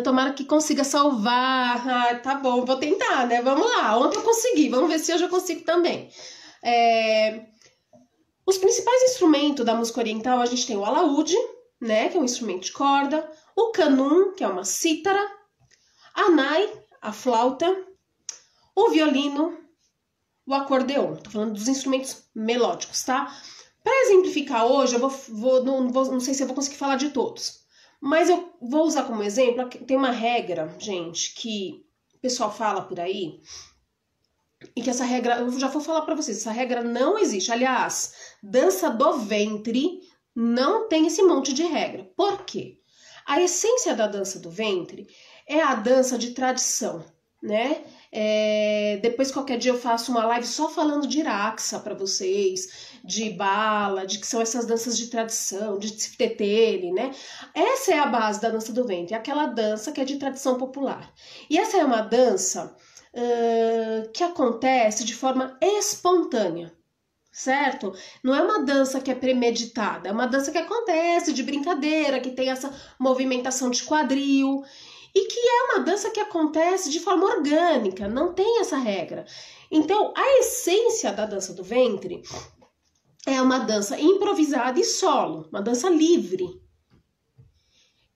tomara que consiga salvar. Tá bom, vou tentar, né? Vamos lá, ontem eu consegui, vamos ver se hoje eu consigo também. Os principais instrumentos da música oriental, a gente tem o alaúde, né, que é um instrumento de corda, o canum, que é uma cítara, a nai, a flauta, o violino, o acordeon. Tô falando dos instrumentos melódicos, tá? Para exemplificar hoje, eu não sei se eu vou conseguir falar de todos, mas eu vou usar como exemplo, tem uma regra, gente, que o pessoal fala por aí, e que essa regra, eu já vou falar para vocês, essa regra não existe. Aliás, dança do ventre não tem esse monte de regra. Por quê? A essência da dança do ventre é a dança de tradição, né? Depois, qualquer dia eu faço uma live só falando de Iraxa para vocês, de bala, de que são essas danças de tradição, de tiftetele, né? Essa é a base da dança do ventre, aquela dança que é de tradição popular. E essa é uma dança que acontece de forma espontânea, certo? Não é uma dança que é premeditada, é uma dança que acontece de brincadeira, que tem essa movimentação de quadril e que é uma dança que acontece de forma orgânica, não tem essa regra. Então, a essência da dança do ventre é uma dança improvisada e solo, uma dança livre.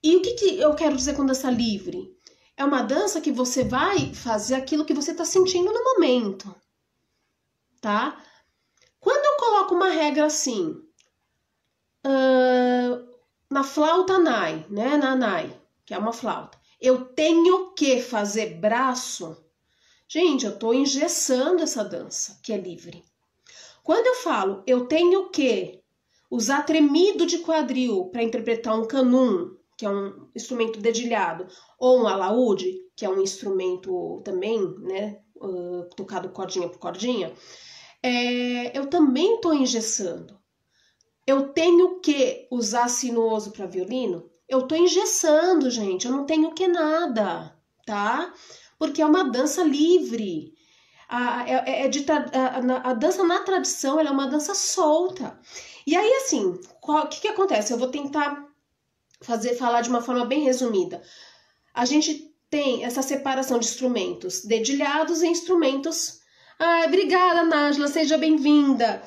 E o que eu quero dizer com dança livre? É uma dança que você vai fazer aquilo que você está sentindo no momento, tá? Quando eu coloco uma regra assim, na flauta nai, né? Na nai, que é uma flauta, eu tenho que fazer braço. Gente, eu estou engessando essa dança, que é livre. Quando eu falo, eu tenho que usar tremido de quadril para interpretar um canum, que é um instrumento dedilhado, ou um alaúde, que é um instrumento também, né, tocado cordinha por cordinha, eu também estou engessando. Eu tenho que usar sinuoso para violino? Eu estou engessando, gente. Eu não tenho que nada, tá? Porque é uma dança livre. A dança na tradição, ela é uma dança solta. E aí, assim, o que acontece? Eu vou tentar falar de uma forma bem resumida. A gente tem essa separação de instrumentos dedilhados e instrumentos... obrigada, Nájila, seja bem-vinda.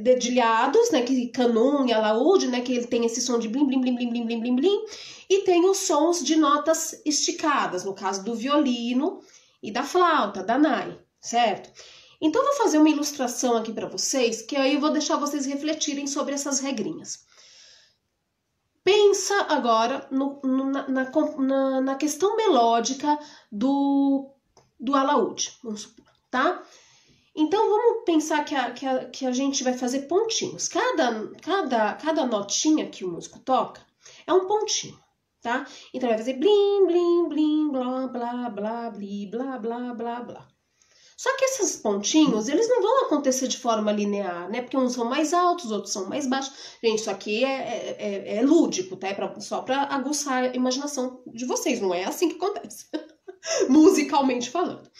Dedilhados, né, que canum e alaúde, né, que ele tem esse som de blim, blim, blim, blim, blim, blim, blim, blim, e tem os sons de notas esticadas, no caso do violino e da flauta, da nai, certo? Então, eu vou fazer uma ilustração aqui para vocês, que aí eu vou deixar vocês refletirem sobre essas regrinhas. Pensa agora na questão melódica do alaúde, vamos supor, tá? Então, vamos pensar que a gente vai fazer pontinhos. Cada notinha que o músico toca é um pontinho, tá? Então, vai fazer blim, blim, blim, blá, blá, blá, bli, blá, blá, blá, blá. Só que esses pontinhos, eles não vão acontecer de forma linear, né? Porque uns são mais altos, outros são mais baixos. Gente, isso aqui é lúdico, tá? Só para aguçar a imaginação de vocês. Não é assim que acontece, musicalmente falando.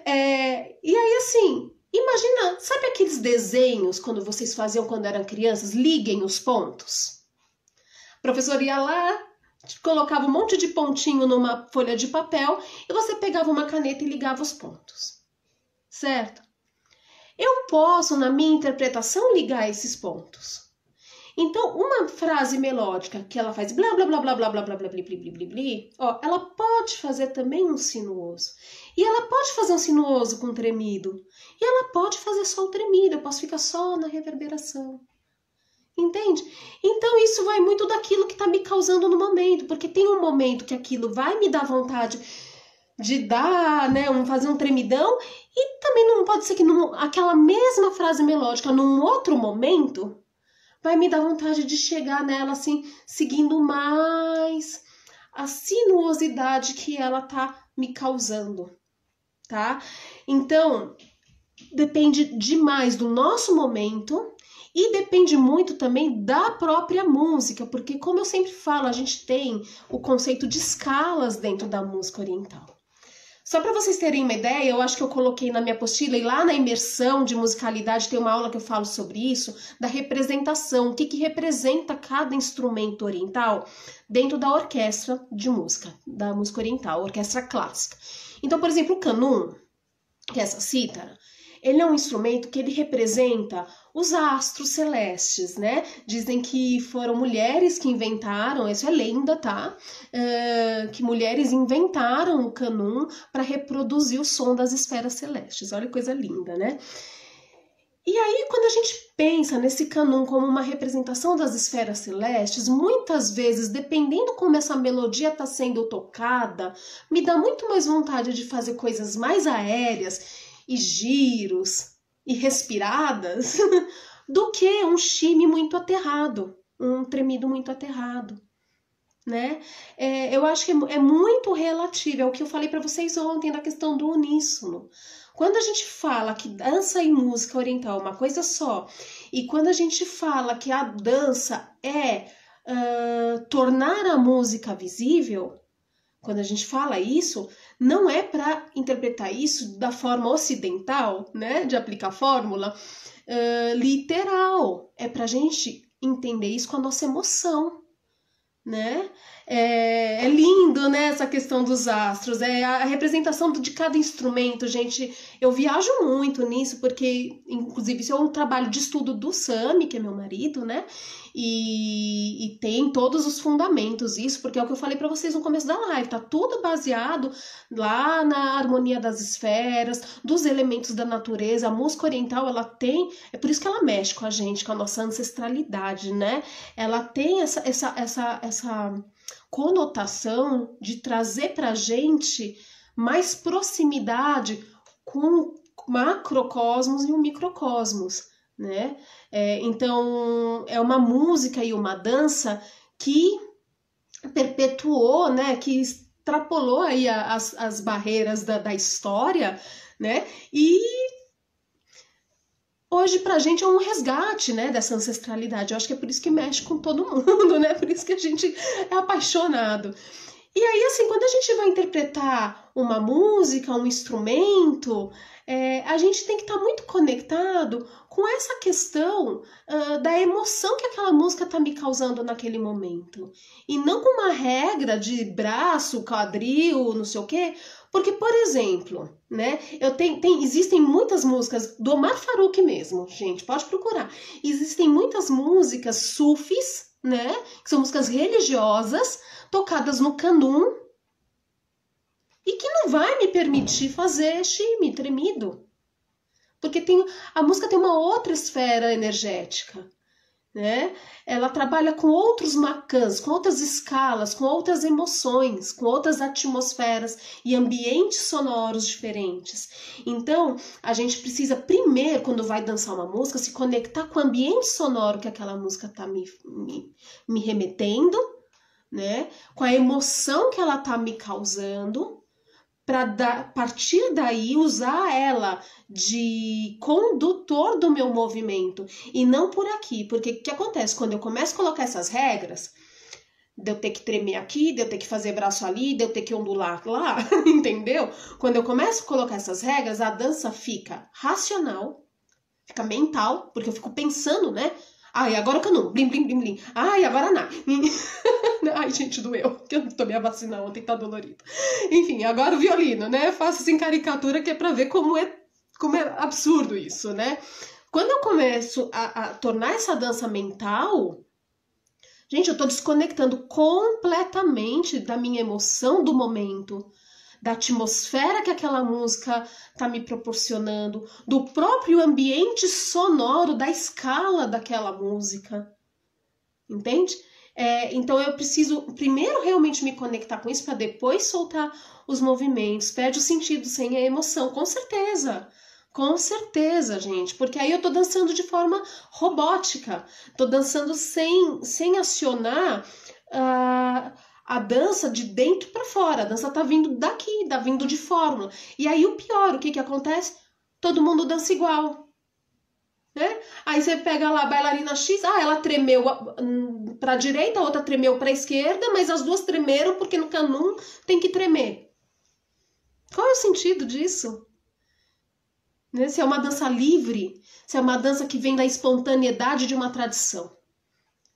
E aí, assim, imagina, sabe aqueles desenhos quando vocês faziam quando eram crianças? Liguem os pontos. A professora ia lá, colocava um monte de pontinho numa folha de papel e você pegava uma caneta e ligava os pontos. Certo? Eu posso, na minha interpretação, ligar esses pontos. Então, uma frase melódica que ela faz blá, blá, blá, blá, blá, blá, blá, blá, blá, blá, blá, blá, ela pode fazer também um sinuoso. E ela pode fazer um sinuoso com tremido. E ela pode fazer só o tremido, eu posso ficar só na reverberação. Entende? Então, isso vai muito daquilo que está me causando no momento, porque tem um momento que aquilo vai me dar vontade de dar, né, fazer um tremidão, e também não pode ser que aquela mesma frase melódica, num outro momento, vai me dar vontade de chegar nela, assim, seguindo mais a sinuosidade que ela tá me causando, tá? Então, depende demais do nosso momento e depende muito também da própria música, porque, como eu sempre falo, a gente tem o conceito de escalas dentro da música oriental. Só para vocês terem uma ideia, eu acho que eu coloquei na minha apostila e lá na imersão de musicalidade tem uma aula que eu falo sobre isso, da representação, o que representa cada instrumento oriental dentro da orquestra de música, da música oriental, orquestra clássica. Então, por exemplo, o canum, que é essa cítara, ele é um instrumento que ele representa os astros celestes, né? Dizem que foram mulheres que inventaram, isso é lenda, tá? Que mulheres inventaram o canum para reproduzir o som das esferas celestes. Olha que coisa linda, né? E aí, quando a gente pensa nesse canum como uma representação das esferas celestes, muitas vezes, dependendo como essa melodia está sendo tocada, me dá muito mais vontade de fazer coisas mais aéreas e giros e respiradas do que um chime muito aterrado, um tremido muito aterrado, né? Eu acho que é muito relativo, é o que eu falei para vocês ontem da questão do uníssono. Quando a gente fala que dança e música oriental é uma coisa só, e quando a gente fala que a dança é tornar a música visível, quando a gente fala isso, não é para interpretar isso da forma ocidental, né, de aplicar fórmula literal. É para a gente entender isso com a nossa emoção, né? É lindo, né, essa questão dos astros, a representação de cada instrumento, gente. Eu viajo muito nisso, porque, inclusive, isso é um trabalho de estudo do Sami, que é meu marido, né? E tem todos os fundamentos, isso, porque é o que eu falei para vocês no começo da live, tá tudo baseado lá na harmonia das esferas, dos elementos da natureza. A música oriental, ela tem, é por isso que ela mexe com a gente, com a nossa ancestralidade, né? Ela tem essa conotação de trazer pra gente mais proximidade com o macrocosmos e o microcosmos, né? Então, é uma música e uma dança que perpetuou, né? Que extrapolou aí as barreiras da história, né? E hoje pra gente é um resgate, né, dessa ancestralidade. Eu acho que é por isso que mexe com todo mundo, né? Por isso que a gente é apaixonado. E aí, assim, quando a gente vai interpretar uma música, um instrumento, a gente tem que estar muito conectado com essa questão da emoção que aquela música está me causando naquele momento. E não com uma regra de braço, quadril, não sei o quê. Porque, por exemplo, né, existem muitas músicas do Omar Faruq mesmo, gente, pode procurar. Existem muitas músicas sufis, né, que são músicas religiosas, tocadas no kanun, e que não vai me permitir fazer shime, tremido. Porque a música tem uma outra esfera energética, né? Ela trabalha com outros makans, com outras escalas, com outras emoções, com outras atmosferas e ambientes sonoros diferentes. Então, a gente precisa primeiro, quando vai dançar uma música, se conectar com o ambiente sonoro que aquela música está me remetendo, né? Com a emoção que ela está me causando, para a partir daí usar ela de condutor do meu movimento e não por aqui, porque o que acontece quando eu começo a colocar essas regras, de eu ter que tremer aqui, de eu ter que fazer braço ali, de eu ter que ondular lá, entendeu? Quando eu começo a colocar essas regras, a dança fica racional, fica mental, porque eu fico pensando, né? Ai, agora o canum, blim, blim, blim, blim. Ai, agora não. Ai, gente, doeu, que eu tomei a vacina ontem, tá dolorido. Enfim, agora o violino, né? Faço assim caricatura que é pra ver como é absurdo isso, né? Quando eu começo a tornar essa dança mental, gente, eu tô desconectando completamente da minha emoção do momento, da atmosfera que aquela música tá me proporcionando, do próprio ambiente sonoro, da escala daquela música. Entende? Então eu preciso primeiro realmente me conectar com isso para depois soltar os movimentos. Perde o sentido sem a emoção, com certeza. Com certeza, gente. Porque aí eu tô dançando de forma robótica. Tô dançando sem acionar a dança de dentro para fora. A dança tá vindo daqui, tá vindo de fórmula. E aí o pior, o que acontece? Todo mundo dança igual. Né? Aí você pega lá a bailarina X, ela tremeu para a direita, a outra tremeu para a esquerda, mas as duas tremeram porque no kanun tem que tremer. Qual é o sentido disso? Né? Se é uma dança livre, se é uma dança que vem da espontaneidade de uma tradição,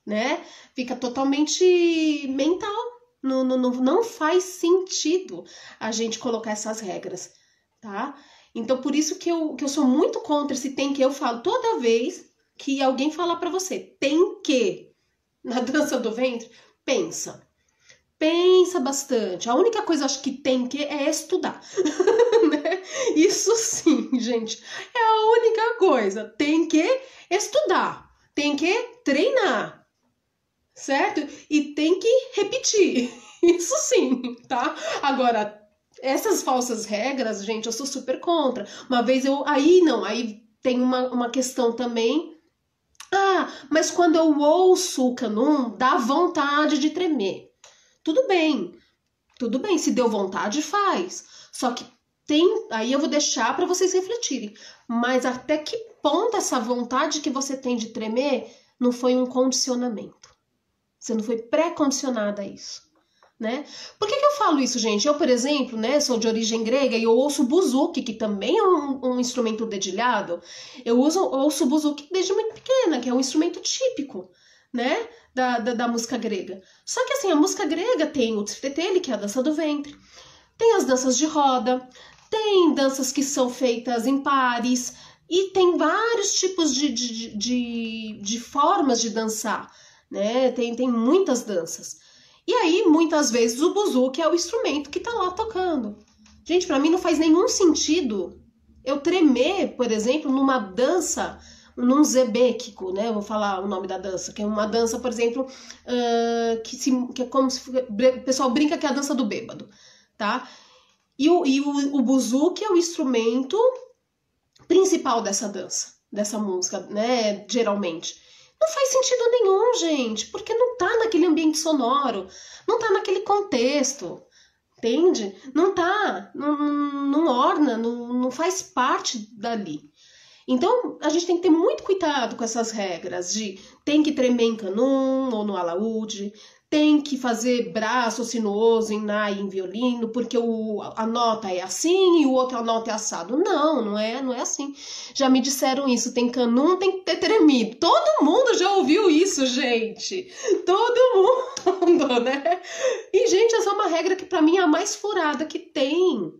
né? Fica totalmente mental. Não faz sentido a gente colocar essas regras, tá? Então, por isso que eu sou muito contra esse tem que. Eu falo toda vez que alguém falar pra você, tem que, na dança do ventre, pensa. Pensa bastante. A única coisa, acho que tem que é estudar. Né? Isso sim, gente. É a única coisa. Tem que estudar. Tem que treinar. Certo? E tem que repetir. Isso sim, tá? Agora, essas falsas regras, gente, eu sou super contra. Uma vez aí tem uma questão também. Mas quando eu ouço o kanun, dá vontade de tremer. Tudo bem, se deu vontade, faz. Só que aí eu vou deixar para vocês refletirem. Mas até que ponto essa vontade que você tem de tremer não foi um condicionamento? Você não foi pré-condicionada a isso, né? Por que eu falo isso, gente? Eu, por exemplo, né, sou de origem grega e eu ouço o buzuki, que também é um instrumento dedilhado. Eu ouço o buzuki desde muito pequena, que é um instrumento típico, né, da música grega. Só que assim, a música grega tem o tsfteteli, que é a dança do ventre, tem as danças de roda, tem danças que são feitas em pares, e tem vários tipos de formas de dançar, né? Tem muitas danças. E aí, muitas vezes, o buzuki é o instrumento que tá lá tocando. Gente, pra mim não faz nenhum sentido eu tremer, por exemplo, numa dança, num zebekiko, né? Eu vou falar o nome da dança, que é uma dança, por exemplo, que é como se o pessoal brinca que é a dança do bêbado, tá? E o buzuki é o instrumento principal dessa dança, dessa música, né? Geralmente. Não faz sentido nenhum, gente, porque não tá naquele ambiente sonoro, não tá naquele contexto, entende? Não tá, não orna, não faz parte dali. Então, a gente tem que ter muito cuidado com essas regras de tem que tremer em canum ou no alaúde, tem que fazer braço sinuoso em nai e em violino, porque a nota é assim e o outro a nota é assado. Não é assim. Já me disseram isso, tem canum, tem que ter tremido. Todo mundo já ouviu isso, gente. Todo mundo, né? E, gente, essa é uma regra que pra mim é a mais furada que tem.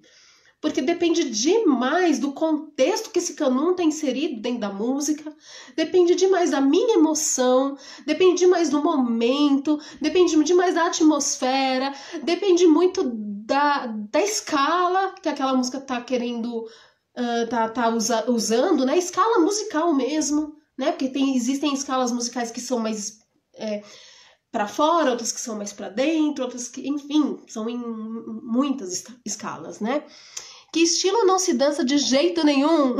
Porque depende demais do contexto que esse canum está inserido dentro da música, depende demais da minha emoção, depende demais do momento, depende demais da atmosfera, depende muito da escala que aquela música está querendo, usando, né? Escala musical mesmo, né? Porque existem escalas musicais que são mais para fora, outras que são mais para dentro, outras que, enfim, são em muitas escalas, né? Que estilo não se dança de jeito nenhum?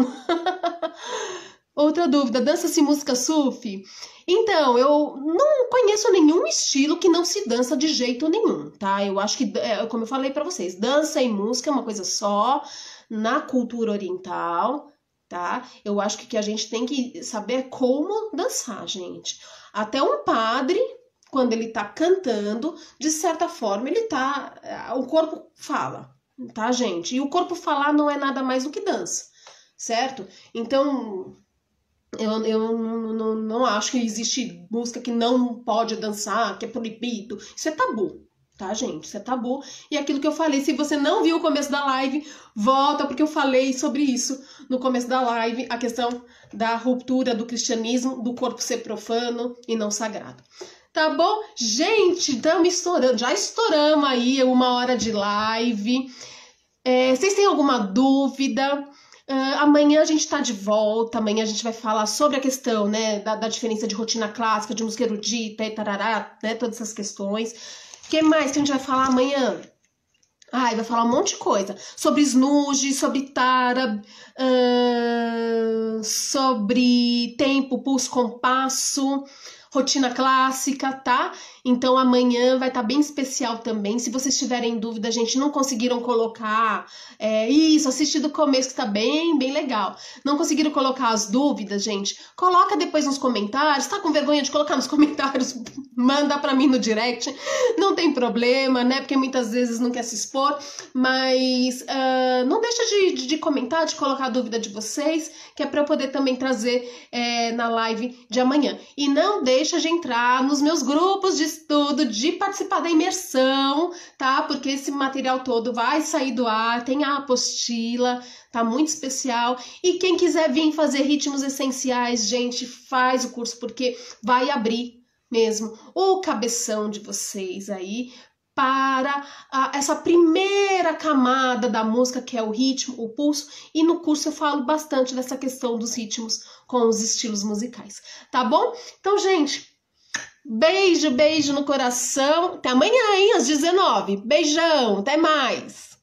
Outra dúvida, dança-se música sufi? Então, eu não conheço nenhum estilo que não se dança de jeito nenhum, tá? Eu acho que, como eu falei pra vocês, dança e música é uma coisa só na cultura oriental, tá? Eu acho que a gente tem que saber como dançar, gente. Até um padre, quando ele tá cantando, de certa forma, o corpo fala. Tá, gente? E o corpo falar não é nada mais do que dança, certo? Então, eu não acho que existe música que não pode dançar, que é proibido. Isso é tabu, tá, gente? Isso é tabu. E aquilo que eu falei, se você não viu o começo da live, volta, porque eu falei sobre isso no começo da live, a questão da ruptura do cristianismo, do corpo ser profano e não sagrado. Tá bom? Gente, estamos estourando, já estouramos aí 1 hora de live. Vocês têm alguma dúvida? Amanhã a gente tá de volta, amanhã a gente vai falar sobre a questão, né, da diferença de rotina clássica, de música erudita e tarará, né, todas essas questões. O que mais que a gente vai falar amanhã? Vai falar um monte de coisa. Sobre snooze, sobre tarab, sobre tempo, pulso, compasso, rotina clássica, tá? Então amanhã vai estar bem especial também. Se vocês tiverem dúvida, gente, não conseguiram colocar isso, assiste do começo que tá bem legal. Não conseguiram colocar as dúvidas, gente? Coloca depois nos comentários. Tá com vergonha de colocar nos comentários? Manda pra mim no direct. Não tem problema, né? Porque muitas vezes não quer se expor. Mas não deixa de comentar, de colocar a dúvida de vocês, que é pra eu poder também trazer na live de amanhã. E não deixa de entrar nos meus grupos de estudo, de participar da imersão, tá? Porque esse material todo vai sair do ar, tem a apostila, tá muito especial. E quem quiser vir fazer ritmos essenciais, gente, faz o curso, porque vai abrir mesmo o cabeção de vocês aí para essa primeira camada da música, que é o ritmo, o pulso, e no curso eu falo bastante dessa questão dos ritmos com os estilos musicais, tá bom? Então, gente, beijo no coração, até amanhã, hein, às 19. Beijão, até mais!